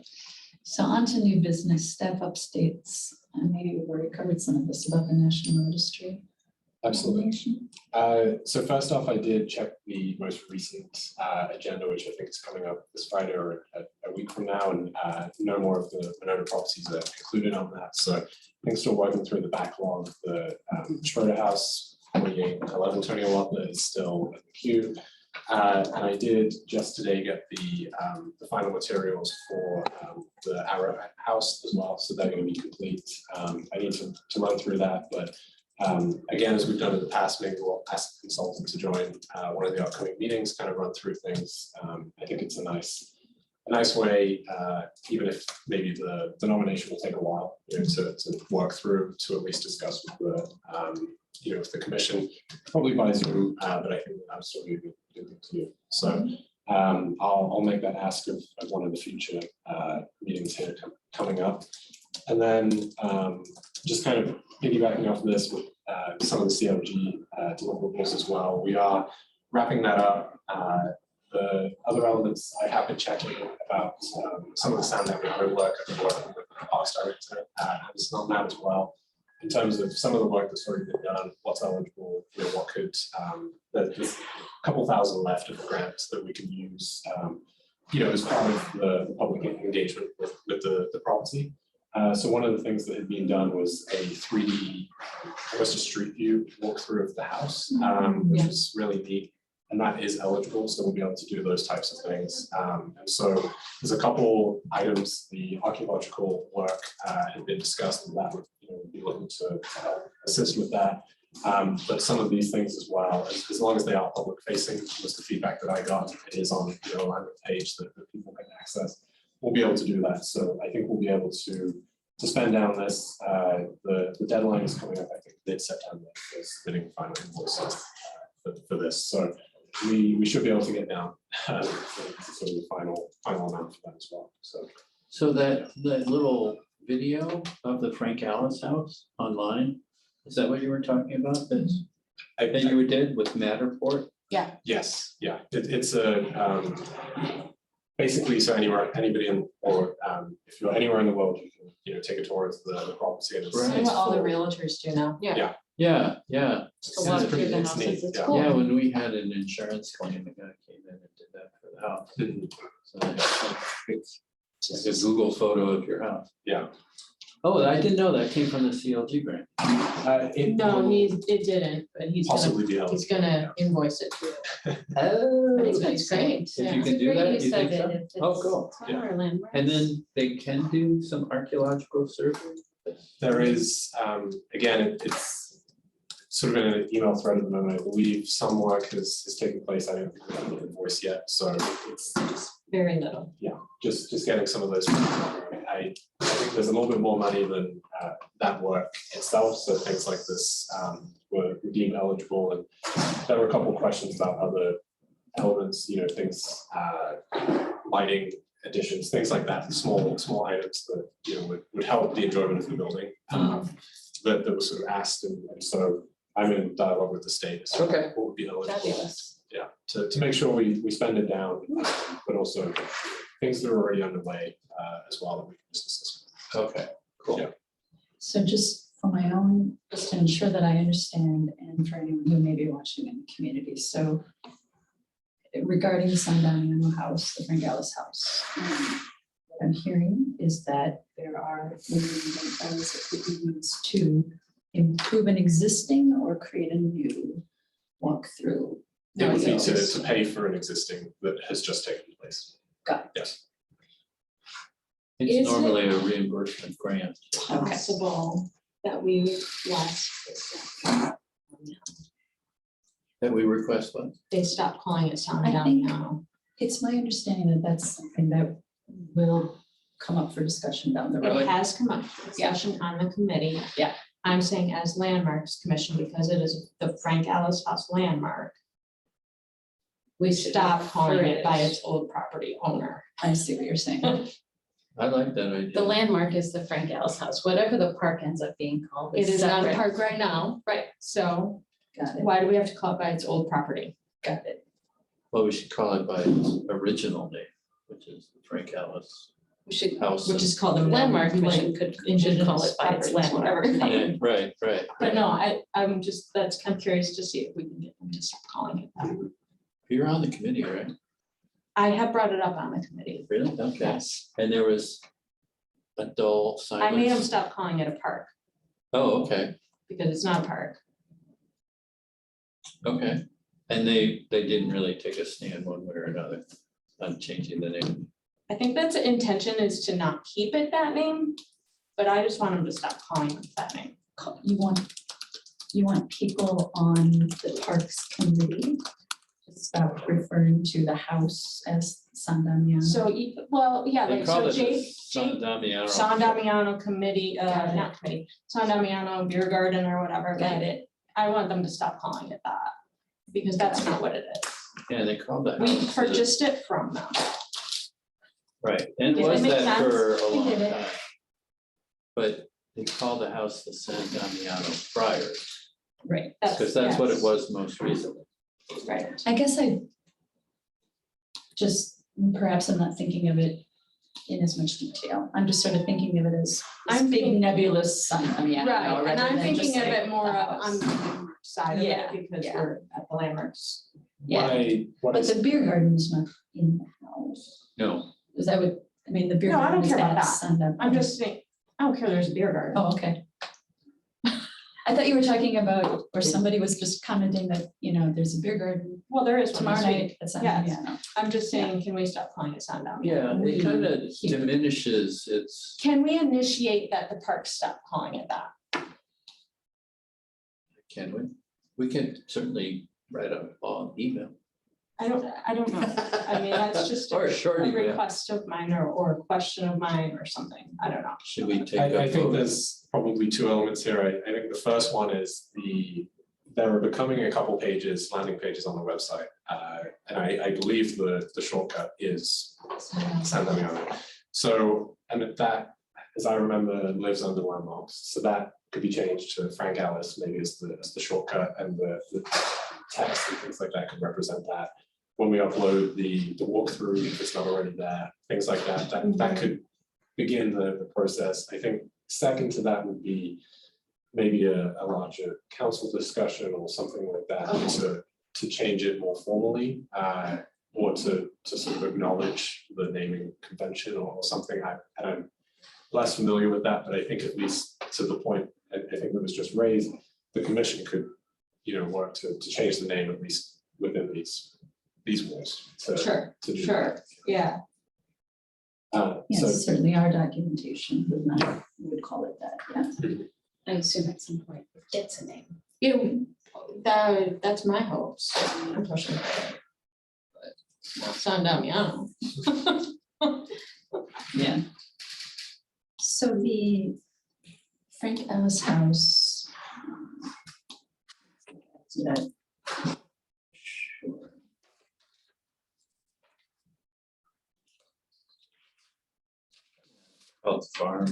So on to new business, staff updates. And maybe we've already covered some of this about the National Registry. Absolutely. So first off, I did check the most recent agenda, which I think is coming up this Friday or a week from now, and no more of the Monona properties are included on that. So I think still working through the backlog. The Schroeder House, 4811 Tony Wapner is still in the queue. And I did just today get the final materials for the Arrow House as well, so they're going to be complete. I need to run through that, but again, as we've done in the past, maybe we'll ask the consultant to join one of the upcoming meetings, kind of run through things. I think it's a nice way, even if maybe the nomination will take a while, to work through, to at least discuss with the with the commission, probably by Zoom, but I think that's still a good thing to do. So I'll make that ask of one of the future meetings here coming up. And then just kind of piggybacking off this with some of the CLG deliverables as well. We are wrapping that up. The other elements I have been checking about some of the sound network work I've been working with the Parks Director and on that as well. In terms of some of the work that's already been done, what's eligible, what could, there's a couple thousand left of the grants that we can use, as part of the public engagement with the property. So one of the things that had been done was a 3D, almost a street view walkthrough of the house, which is really neat. And that is eligible, so we'll be able to do those types of things. And so there's a couple items, the archaeological work had been discussed, and that would be looking to help assist with that. But some of these things as well, as long as they are public facing, was the feedback that I got. It is on the landing page that people can access. We'll be able to do that. So I think we'll be able to spend down this. The deadline is coming up, I think, mid-September for submitting final invoices for this. So we should be able to get down sort of the final amount for that as well. So that little video of the Frank Alice house online, is that what you were talking about? That you did with Matterport? Yes, yeah. It's a basically, so anybody if you're anywhere in the world, you can take a tour of the property. And Right. That's what all the realtors do now. Yeah. To walk through the it's houses, neat, it's yeah. cool. Yeah, when we had an insurance claim, the guy came in and did that for the house. It's a Google photo of your house. Yeah. Oh, I didn't know that came from the CLG grant. It No, will it didn't, but he's possibly be he's eligible. gonna invoice it to you. Oh. That's what he's saying. If you Yeah. can do that, Great you use of think so? it if Oh, it's cool. Yeah. our landmarks. And then they can do some archaeological survey? There is, again, it's sort of in an email thread at the moment. I believe some work is taking place. I don't think we have an invoice yet, so it's Very little. just getting some of those. I think there's a little bit more money than that work itself, so things like this were deemed eligible, and there were a couple of questions about other elements, things, lighting additions, things like that, small items that, would help the enjoyment of the building, that was sort of asked, and so I'm in dialogue with the state, so Okay. what would be eligible. Fabulous. Yeah, to make sure we spend it down, but also things that are already underway as well that we can discuss. Okay, cool. Yeah. So just for my own, just to ensure that I understand, and for anyone who may be watching in the community, so regarding the San Damiano house, the Frank Ellis house, what I'm hearing is that there are funds that could be used to improve an existing or create a new walkthrough. It would be Yes. to pay for an existing that has just taken place. Got it. Yes. Is It's it- normally a reimbursement grant. Possible that we last, That we request one? they stopped calling it San I think- Damiano. It's my understanding that that's something that will come up for discussion down the road. It has come up for discussion on the committee. Yeah. I'm saying as Landmarks Commission, because it is the Frank Ellis House landmark, we stopped calling it by its old property owner. I see what you're saying. I like that idea. The landmark is the Frank Ellis house, whatever the park ends up being called. It is not a separate. park right now, right? So Got it, why do we have to call it by its old property? got it. Well, we should call it by its original name, which is the Frank Ellis We should, House. which is called the landmark commission could call it by its Indigenous landmark. properties, whatever. Yeah, right. But no, I'm curious to see if we can get them to stop calling it that. You're on the committee, right? I have brought it up on the committee. Really? Okay. Yes. And there was a dull I made them silence. stop calling it a park Oh, okay, because it's not a park. okay. And they didn't really take a stand one way or another on changing the name. I think that's the intention is to not keep it that name, but I just want them to stop calling it that name. You want people on the Parks Committee to stop referring to the house as San Damiano? So, well, yeah, They like, called so it Jake, the San Damiano. San Damiano Committee, Got it. not committee, San Damiano Beer Garden or whatever. Got like, it. I want them to stop calling it that, because that's not what it is. Yeah, they called that. We purchased it from them. Right, and Does it was that make that sense? for a We long did it. time. But they called the house the San Damiano Friars, Right. because that's what it yes, was most recently. Right. I guess perhaps I'm not thinking of it in as much detail. I'm just sort of thinking of it as this I'm big thinking- nebulous San Damiano. Right, and rather I'm than just thinking of like it more the of on house. the landmark side of Yeah, it, because yeah. we're at the landmarks. Yeah, What but the beer garden is not in the house. No, Is that what, I mean, the beer No, I garden don't is care about that that. San Damiano. I'm just saying, I don't care, there's a beer garden. Oh, okay. I thought you were talking about, or somebody was just commenting that, there's a beer garden Well, there is one tomorrow this week. night at San Yes. Damiano. I'm just saying, can we stop calling it San Damiano? yeah, We it kind of hear. diminishes its, Can we initiate that the park stop calling it that? can we? We can certainly write a long email. I don't know. I mean, that's just Or a short a email. request of mine or a question of mine or something. I don't know. Should we take I a think vote? there's probably two elements here. I think the first one is there are becoming a couple pages, landing pages on the website. And I believe the shortcut is San Damiano. So, and that, as I remember, lives under landmarks. So that could be changed to Frank Ellis, maybe as the shortcut, and the text and things like that could represent that. When we upload the walkthrough, if it's not already there, things like that, that could begin the process. I think second to that would be maybe a larger council discussion or something like that Okay. to change it more formally, or board to sort of acknowledge the naming convention or something. I'm less familiar with that, but I think at least to the point I think that was just raised, the commission could, work to change the name at least within these walls. Sure, to do sure, yeah. that. Yes, certainly our documentation would call it that, yeah. I assume at some point it gets a name. That's my hopes. I'm pushing for it. But not San Damiano. Yeah. So the Frank Ellis House. That. Sure. Health farm.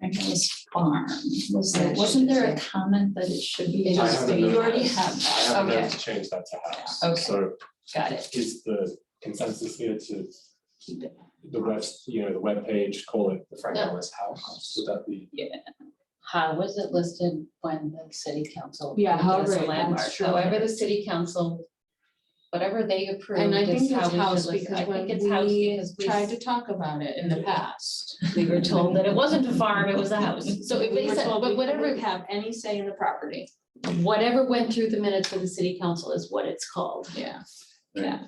Frank Ellis Farm, wasn't there a comment that it should be? It I is have a state. note- You already have I that, have a okay, note to change that to house. Okay. So got it. is the consensus here to Keep it. the web page, call it the Frank Yeah. Ellis House? Would that be? How was it listed when the city council? Yeah, approved it as a however, landmark? that's true. However, the city council, whatever they approved And I think is how it's we house should list. because I when think it's house we because we tried to talk about it in the past. we were told that it wasn't a farm, it was a house. So if We they were said, told but we whatever, wouldn't have any say in the property. whatever went through the minutes of the city council is what it's called. Yeah. Yeah.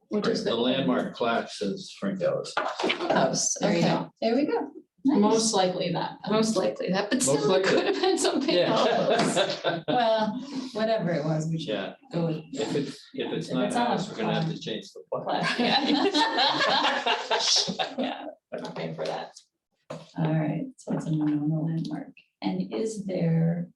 Which is The landmark plaque says Frank Ellis. House, There you okay, go. there we go. Nice. Most likely that. Most likely that, but Most still it likely. could have been something else. Yeah. Well, whatever it was, we should Yeah, go with. if it's If not it's on a house, we're gonna have farm. to change the plaque. Yeah, I'm paying for that. all right, so it's a Monona landmark. And is there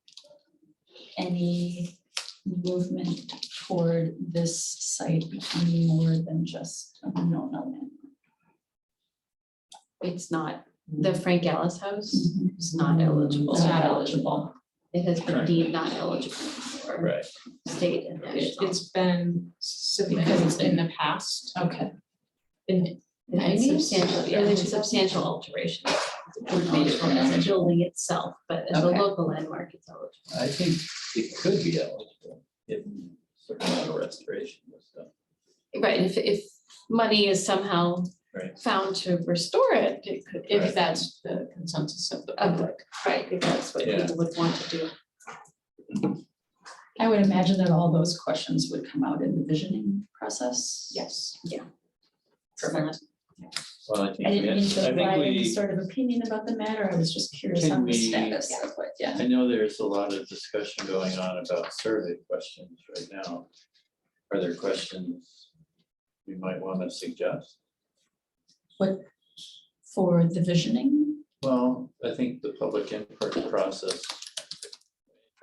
any movement toward this site becoming more than just a Monona landmark? It's not, the Frank Ellis house is Mm-hmm. not eligible. It's not eligible. It has been Right. deemed not eligible for Right. state and national. It's been submitted in the past. Okay. In And it's 90s? substantial, yeah, Early it's 2000s? substantial alterations. We've made it from as a building itself, but as a Okay. local landmark, it's eligible. I think it could be eligible if certain amount of restoration was done. Right, if money is somehow Right. found to restore it, it could, If Right. that's the consensus of the Of public. right, if that's what Yeah. people would want to do. I would imagine that all those questions would come out in the visioning process. Yes. Perfect. Well, I think, I didn't mean to I imply think any we, sort of opinion about the matter. I was just curious Can on the we- status of it, yeah. I know there's a lot of discussion going on about survey questions right now. Are there questions we might want to suggest? What, for the visioning? Well, I think the public input process.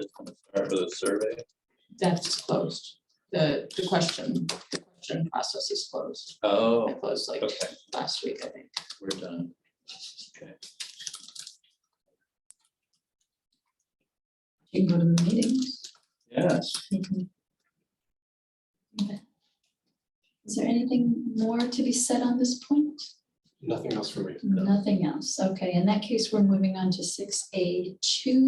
Just want to start with a survey. That's closed. The question process is closed. Oh, It closed like okay, last week, I think. we're done. Okay. You can go to the meetings. Yes, Okay. Is there anything more to be said on this point? Nothing else from me. Nothing else. Okay, in that case, we're moving on to 6A2,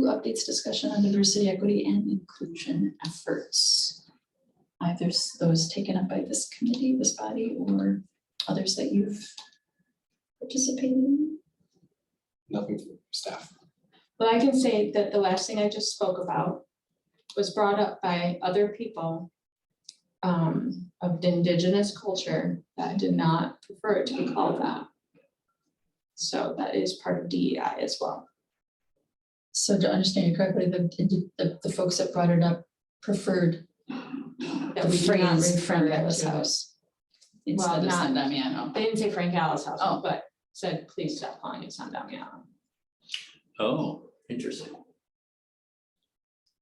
updates discussion on diversity, equity, and inclusion efforts. Either those taken up by this committee, this body, or others that you've participated in? Nothing from staff. Well, I can say that the last thing I just spoke about was brought up by other people of the indigenous culture that did not prefer it to be called that. So that is part of DEI as well. So to understand you correctly, the folks that brought it up preferred That the we do not phrase refer Frank Ellis to it. House instead of not- San Damiano. They didn't say Frank Alice House, Oh. but said, please stop calling it San Damiano. oh, interesting.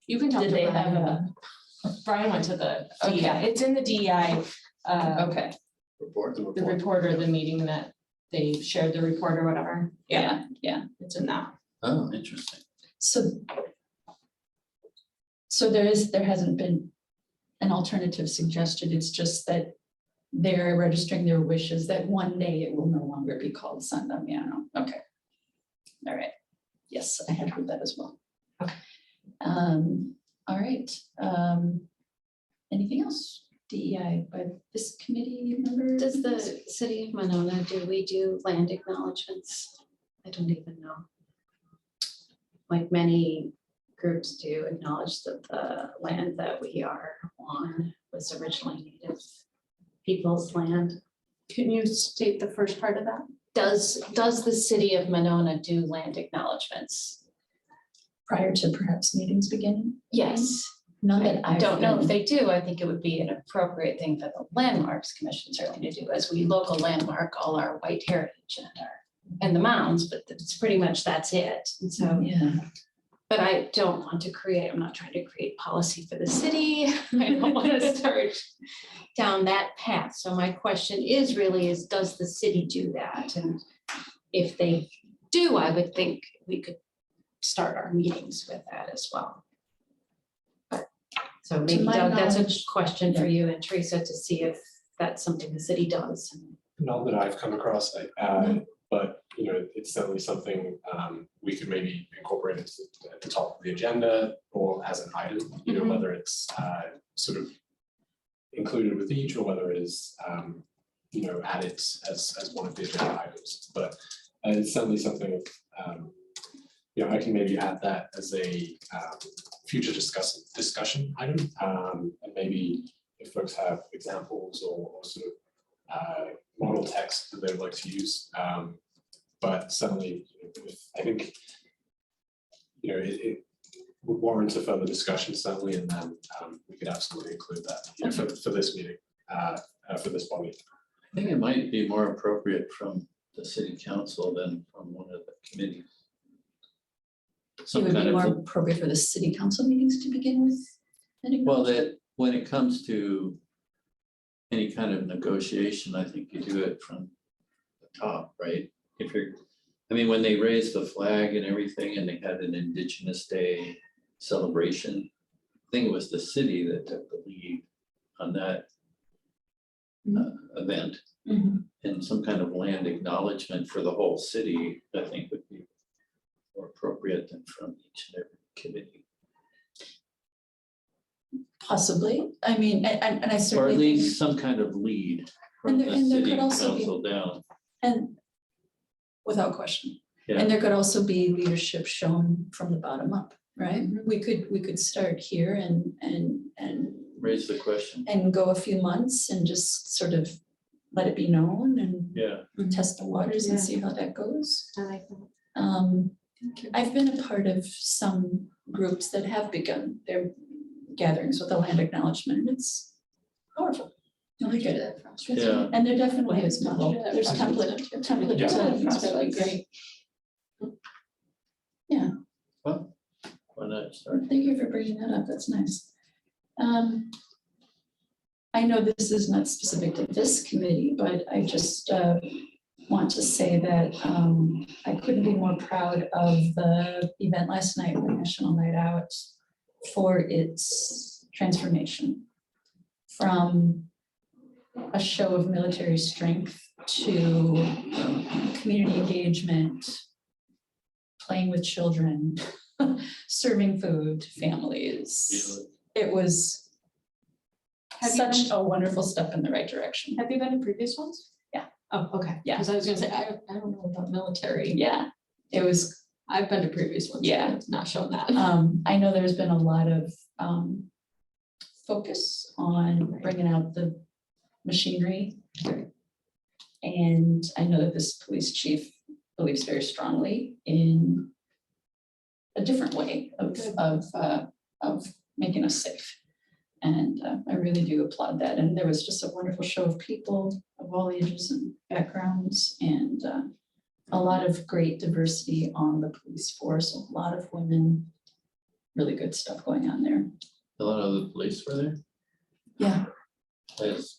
You can talk to Did they Brian. have Brian went to the Okay. DEI, it's in the DEI, Okay, Report the the report. reporter, the meeting that they shared the report or whatever. yeah. It's in that. Oh, interesting. So there hasn't been an alternative suggested, it's just that they're registering their wishes that one day it will no longer be called San Damiano. Okay. All right. Yes, I had heard that as well. Okay. All right. Anything else? DEI by this committee Does the city of Monona, do we do land acknowledgements? I don't even know. Like many groups do acknowledge that the land that we are on was originally native people's land. Can you state the first part of that? Does the city of Monona do land acknowledgements? Prior to perhaps meetings beginning? Yes. None that I I've don't know if been- they do. I think it would be an appropriate thing for the landmarks commission certainly to do, as we local landmark all our white heritage and the mounds, but it's pretty much that's it. And so, Yeah, but I don't want to create, I'm not trying to create policy for the city. I don't want to start down that path. So my question is really is, does the city do that? And if they do, I would think we could start our meetings with that as well. So maybe my Doug, that's a knowledge- question for you and Teresa to see if that's something the city does. Not that I've come across, but you know, it's certainly something we could maybe incorporate into at the top of the agenda or as an item, you know, Mhm. whether it's sort of included with each or whether it is you know, added as one of the agenda items. But it's certainly something you know, I can maybe add that as a future discussion item, and maybe if folks have examples or sort of model text that they would like to use. But certainly, you know, I think, you know, it would warrant a further discussion certainly, and then we could absolutely include that, you know, for this meeting, for this body. I think it might be more appropriate from the city council than from one of the committees. it Some would be kind more of, appropriate for the city council meetings to begin with. an well, acknowledgement. that when it comes to any kind of negotiation, I think you do it from the top, right? If you're, I mean, when they raised the flag and everything and they had an Indigenous Day celebration, I think it was the city that took the lead on that event. Mhm. And some kind of land acknowledgement for the whole city, I think would be more appropriate than from each and every committee. Possibly, I mean, and I Or certainly at think, least some kind of lead from And the there- and there city could also be- council down. and without question. Yeah. And there could also be leadership shown from the bottom up, right? We could start here and Raise the question. go a few months and just sort of let it be known and Yeah, test the waters and Yeah. see how that goes. I like that. Thank you. I've been a part of some groups that have begun their gatherings with a land acknowledgement, and it's powerful. I like it. yeah. And there definitely is model, there's template Yeah. it's really great. Well, why not start? Thank you for bringing that up, that's nice. I know this is not specific to this committee, but I just want to say that I couldn't be more proud of the event last night, the National Night Out, for its transformation. From a show of military strength to community engagement, playing with children, serving food to families. It was Have you such a wonderful step in the right direction. Have you been to previous ones? Yeah. Oh, okay. Yeah. Because I was gonna say, I don't know about military. Yeah, it was, I've been to previous ones. Yeah. It's not shown that. I know there's been a lot of focus on bringing out the machinery. And I know that this police chief believes very strongly in a different way of making us safe. And I really do applaud that. And there was just a wonderful show of people of all ages and backgrounds, and a lot of great diversity on the police force, a lot of women, really good stuff going on there. A lot of the police were there Yeah, as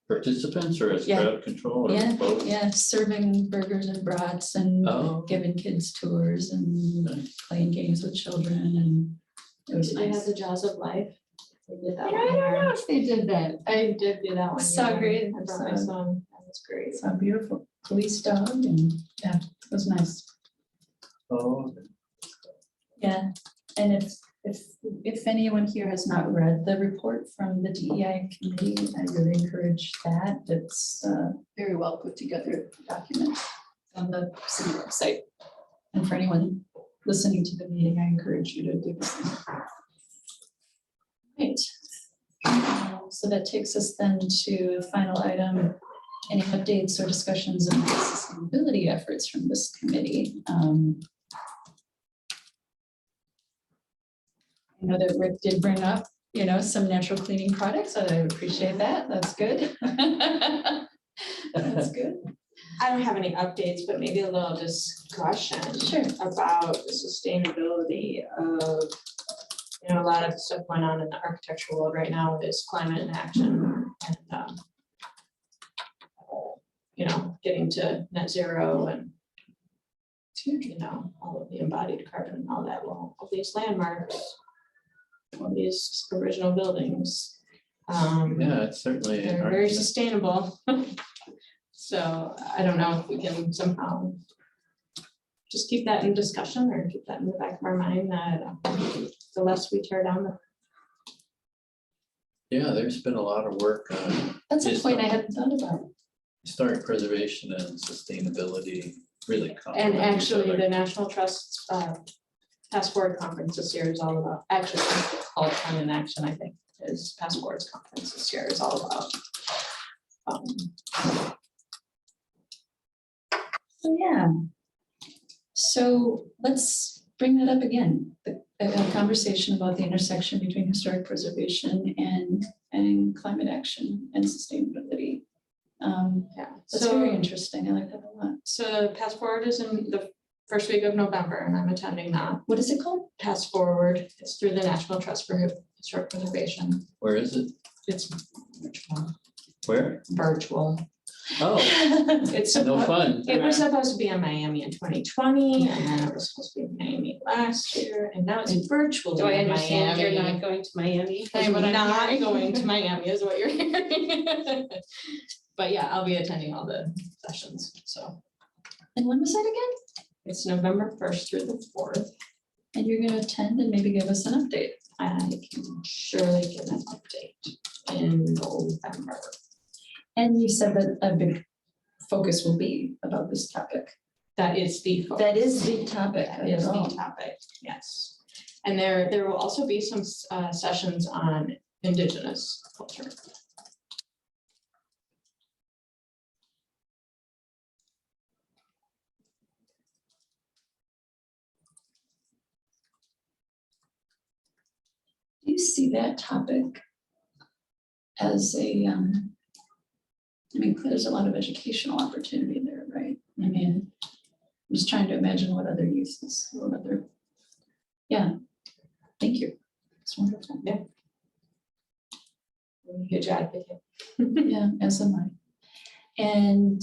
participants or as Yeah. crowd control or yeah, both? yeah, serving burgers and brats and Oh, giving kids tours and playing games with children, and it was Did they have nice. the jaws of life? They did that I one. don't know if they did that. I did do that one. So yeah. great. I brought my So- son. That was great. It's a beautiful police dog, and yeah, it was nice. oh, Yeah, and if if anyone here has not read the report from the DEI committee, I really encourage that. It's a very well put together document on the city website. And for anyone listening to the meeting, I encourage you to do the same. Right. So that takes us then to the final item, any updates or discussions on the sustainability efforts from this committee. I know that Rick did bring up, some natural cleaning products, and I appreciate that. That's good. That's good. I don't have any updates, but maybe a little discussion. Sure. About the sustainability of, a lot of the stuff going on in the architectural world right now with this climate in action and, getting to net zero and, all of the embodied carbon and all that. Well, all these landmarks, all these original buildings. Yeah, it's certainly. They're very sustainable. So I don't know if we can somehow just keep that in discussion or keep that in the back of our mind that the less we tear down, the Yeah, there's been a lot of work on That's a Yes, point I no. hadn't thought about. historic preservation and sustainability really. and complement each actually other. the National Trust's Pass Forward Conference this year is all about, actually it's called Climate in Action, I think, is Pass Forward's conference this year is all about. Yeah. So let's bring that up again, a conversation about the intersection between historic preservation and climate action and sustainability. Yeah, That's very interesting. I like that a lot. so Pass Forward is in the first week of November and I'm attending that. What is it called? Pass Forward, it's through the National Trust for Historic Preservation. Where is it? It's virtual. Where? Virtual. Oh, It's no fun. It was supposed to be in Miami in 2020, and then it was supposed to be in Miami last year, and now it's virtual. Do I in understand you're Miami. not going to Miami? Is I'm what I'm not hearing? going to Miami, is what you're hearing. But yeah, I'll be attending all the sessions, so And when was that again? it's November 1st through the 4th. And you're going to attend and maybe give us an update. I can surely give an update in November. And you said that a big focus will be about this topic. That is the focus. That is the topic. That is the topic, yes. And there will also be some sessions on Indigenous culture. Do you see that topic as there's a lot of educational opportunity there, right? I mean, I'm just trying to imagine what other uses, yeah, thank you. It's wonderful. Yeah. Good job, Vicky. Yeah, as am I. And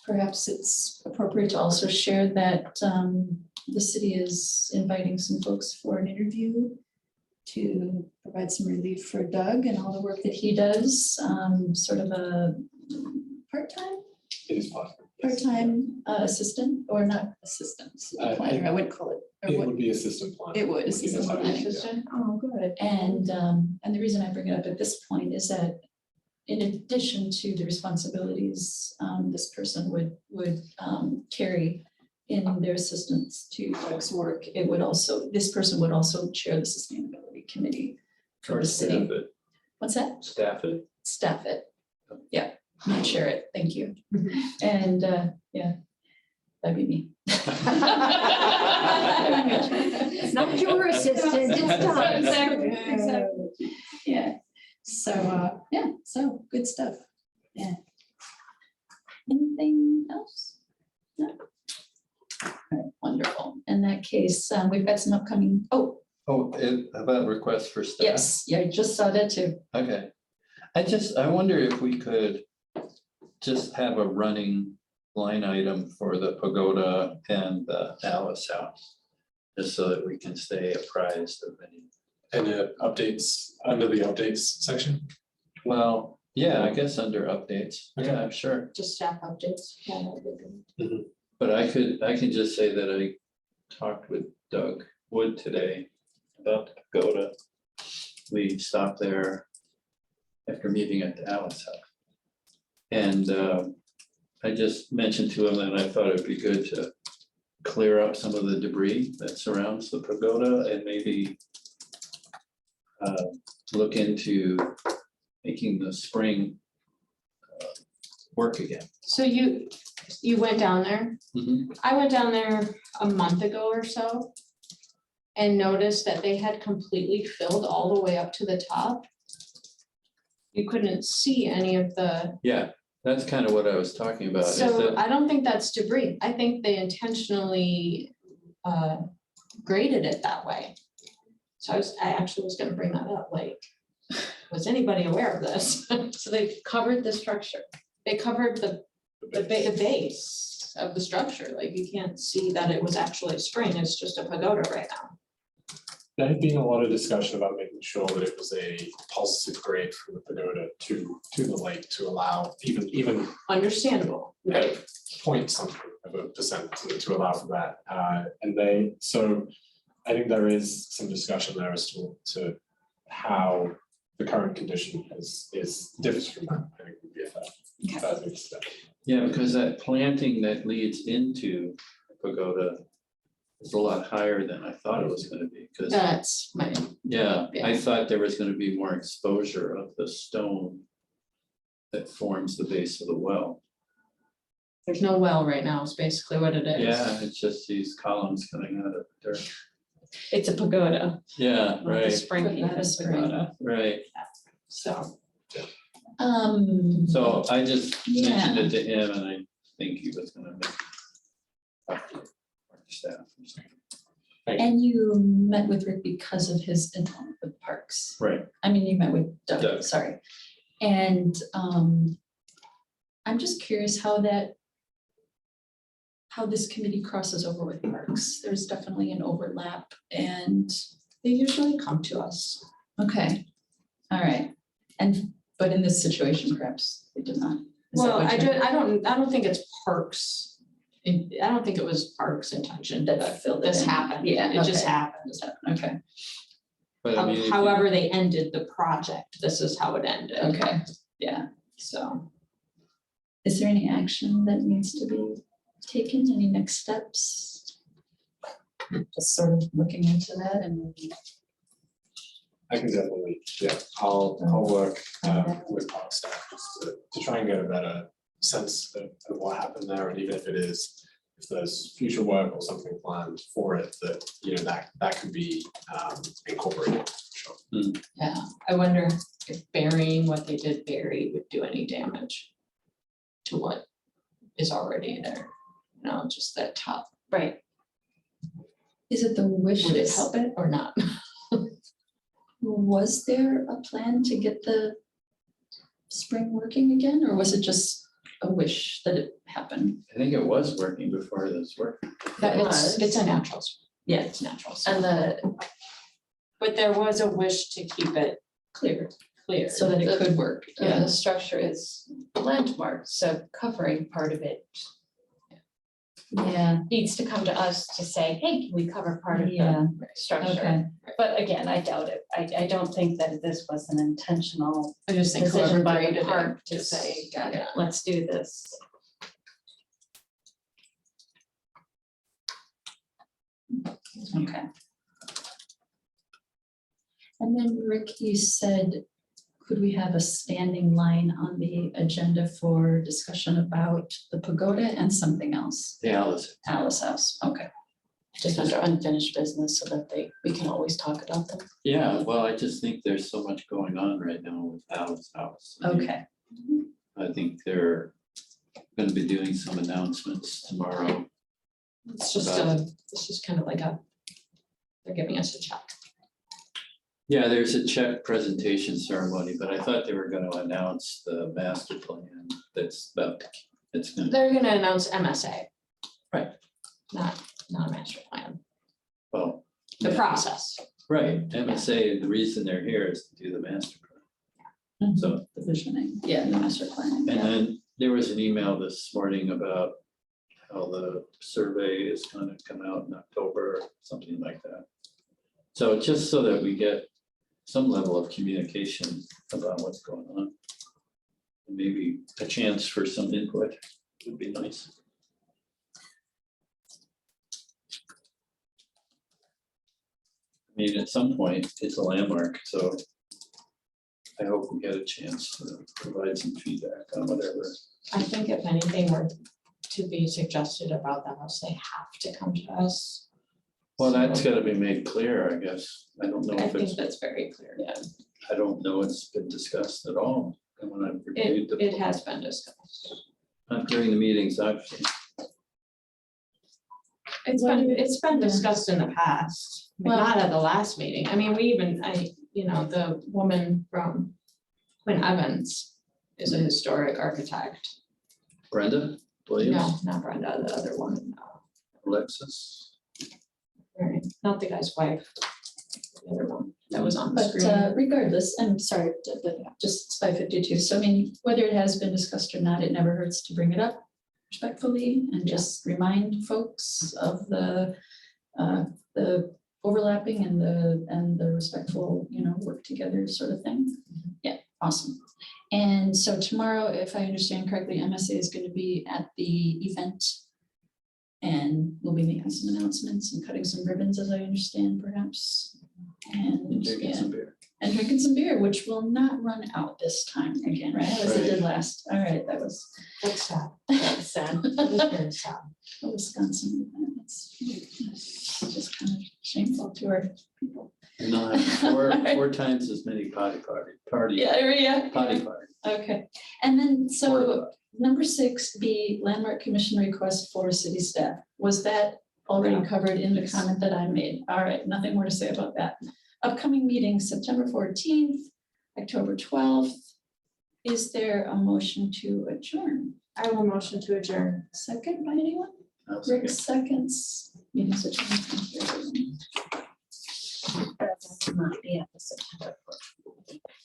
perhaps it's appropriate to also share that the city is inviting some folks for an interview to provide some relief for Doug and all the work that he does, sort of a part-time It is possible. Yes. part-time assistant, or not assistant, planner, I wouldn't call it. Or It what- would be assistant planner. It would, be assistant the title, planning. yeah. Assistant? Oh, good. And the reason I bring it up at this point is that in addition to the responsibilities this person would carry in their assistance to Doug's work, this person would also chair the sustainability committee for Or the city. staff it. What's that? Staff it. Staff it. Yeah, not share it. Thank you. And yeah, that'd be me. It's not your assistant, it's Doug's. Exactly. Yeah, so so good stuff. Yeah. Anything else? No? All right, wonderful. In that case, we've got some upcoming, How about requests for staff? yes, yeah, I just saw that too. Okay. I wonder if we could just have a running line item for the pagoda and the Alice House, just so that we can stay apprised of any. And updates, under the updates section. Well, yeah, I guess under updates. Okay. Yeah, sure. Just staff updates. Yeah, that'd be good. But I could just say that I talked with Doug Wood today about the pagoda. We stopped there after meeting at the Alice House. And I just mentioned to him that I thought it'd be good to clear up some of the debris that surrounds the pagoda and maybe look into making the spring work again. So you went down there? I went down there a month ago or so and noticed that they had completely filled all the way up to the top. You couldn't see any of the, Yeah, that's kind of what I was talking about. is so that- I don't think that's debris. I think they intentionally graded it that way. So I actually was gonna bring that up, like, was anybody aware of this? So they covered the structure. They covered the base of the structure, like you can't see that it was actually a spring, it's just a pagoda right now. There had been a lot of discussion about making sure that it was a positive grade from the pagoda to the lake to allow even Understandable, right? point something of a percent to allow for that. So I think there is some discussion there as to how the current condition is differs from that. I think would be a fair thing to say. Yeah, because that planting that leads into the pagoda is a lot higher than I thought it was gonna be, because, That's my, yeah, I yeah. thought there was gonna be more exposure of the stone that forms the base of the well. there's no well right now, is basically what it is. Yeah, it's just these columns coming out of the dirt. It's a pagoda. Yeah, not the right, Spring But not a Haven spring. pagoda, right. so. So I just mentioned Yeah. it to him and I think he was gonna make talk to our staff or something. And you met with Rick because of his involvement with parks. Right, I mean, you met with Doug. Doug, sorry. And I'm just curious how this committee crosses over with parks. There's definitely an overlap and, They usually come to us. okay, all right. But in this situation, perhaps they did not. Is that Well, what I you're- don't think it's parks. I don't think it was parks' intention That filled it this in. happened. Yeah, It just okay. happened. Just happened, okay, but I mean, if you- However, they ended the project. This is how it ended. okay, yeah. So, Is there any action that needs to be taken, any next steps? Just sort of looking into that and, I can definitely, yeah, I'll work with park staff just to try and get a better sense of what happened there, and even if there's future work or something planned for it, that, you know, that could be incorporated, sure. yeah, I wonder if burying what they did bury would do any damage to what is already there. You know, just that top. Right. is it the wish Would it list? help it or not? Was there a plan to get the spring working again, or was it just a wish that it happened? I think it was working before this worked. That was. it's a natural. Yeah, It's natural. and But there was a wish to keep it clear, clear. so that it could work, yeah. The structure is landmarked, so covering part of it Yeah, needs to come to us to say, hey, can we cover part of yeah, the structure? okay, But again, I doubt it. I don't think that this was an intentional I just think whoever decision by graded the it park to just- say, got it, yeah. let's do this. okay. And then Rick, you said, could we have a standing line on the agenda for discussion about the pagoda and something else? The Alice, Alice House, okay. Just under unfinished business so that we can always talk about them. yeah, well, I just think there's so much going on right now with Alice House. I mean, Okay, I think they're gonna be doing some announcements tomorrow. It's just kind of like they're giving us a check. Yeah, there's a check presentation ceremony, but I thought they were gonna announce the master plan that's about, it's gonna, They're gonna announce MSA. Right. Not a master plan, well. the yeah, process. Right, MSA, the reason they're here is to do the master plan. So, the visioning, yeah, the master planning, and yeah. then there was an email this morning about how the survey is gonna come out in October, something like that. So just so that we get some level of communication about what's going on. And maybe a chance for some input would be nice. I mean, at some point, it's a landmark, so I hope we get a chance to provide some feedback on whatever. I think if anything were to be suggested about the house, they have to come to us. Well, that's gotta be made clear, I guess. I don't know I if think it's, that's very clear. Yeah, I don't know it's been discussed at all. And when I've reviewed the. it has been discussed. Not during the meetings, I've seen. It's been discussed in the past, but Well- not at the last meeting. I mean, we even, the woman from Quinn Evans is a historic architect. Brenda Williams, No, not Brenda, the other one. Alexis. Right, not the guy's wife. The other one that was on the But screen. regardless, I'm sorry, but just it's 5:52. So I mean, whether it has been discussed or not, it never hurts to bring it up respectfully and just remind folks of the overlapping and the respectful, work together sort of thing. Yeah, awesome. And so tomorrow, if I understand correctly, MSA is going to be at the event. And we'll be making some announcements and cutting some ribbons, as I understand, perhaps. And Drinking some beer. and drinking some beer, which will not run out this time again, right? As it did last. All right, that was That's sad. That's sad. That was very sad. a Wisconsin event. It's just kind of shameful to our people. And they'll have four times as many potty. Yeah. Potty party. Okay, and then so number 6B, Landmark Commission request for city staff. Was that already covered in the comment that I made? All right, nothing more to say about that. Upcoming meetings, September 14th, October 12th. Is there a motion to adjourn? I will motion to adjourn. Second by anyone? I'll Rick second. seconds. Meetings adjourned. Thank you, everyone. Not be at the September.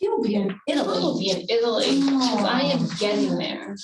You'll be in Italy. I'll be in Italy, 'cause I am getting there.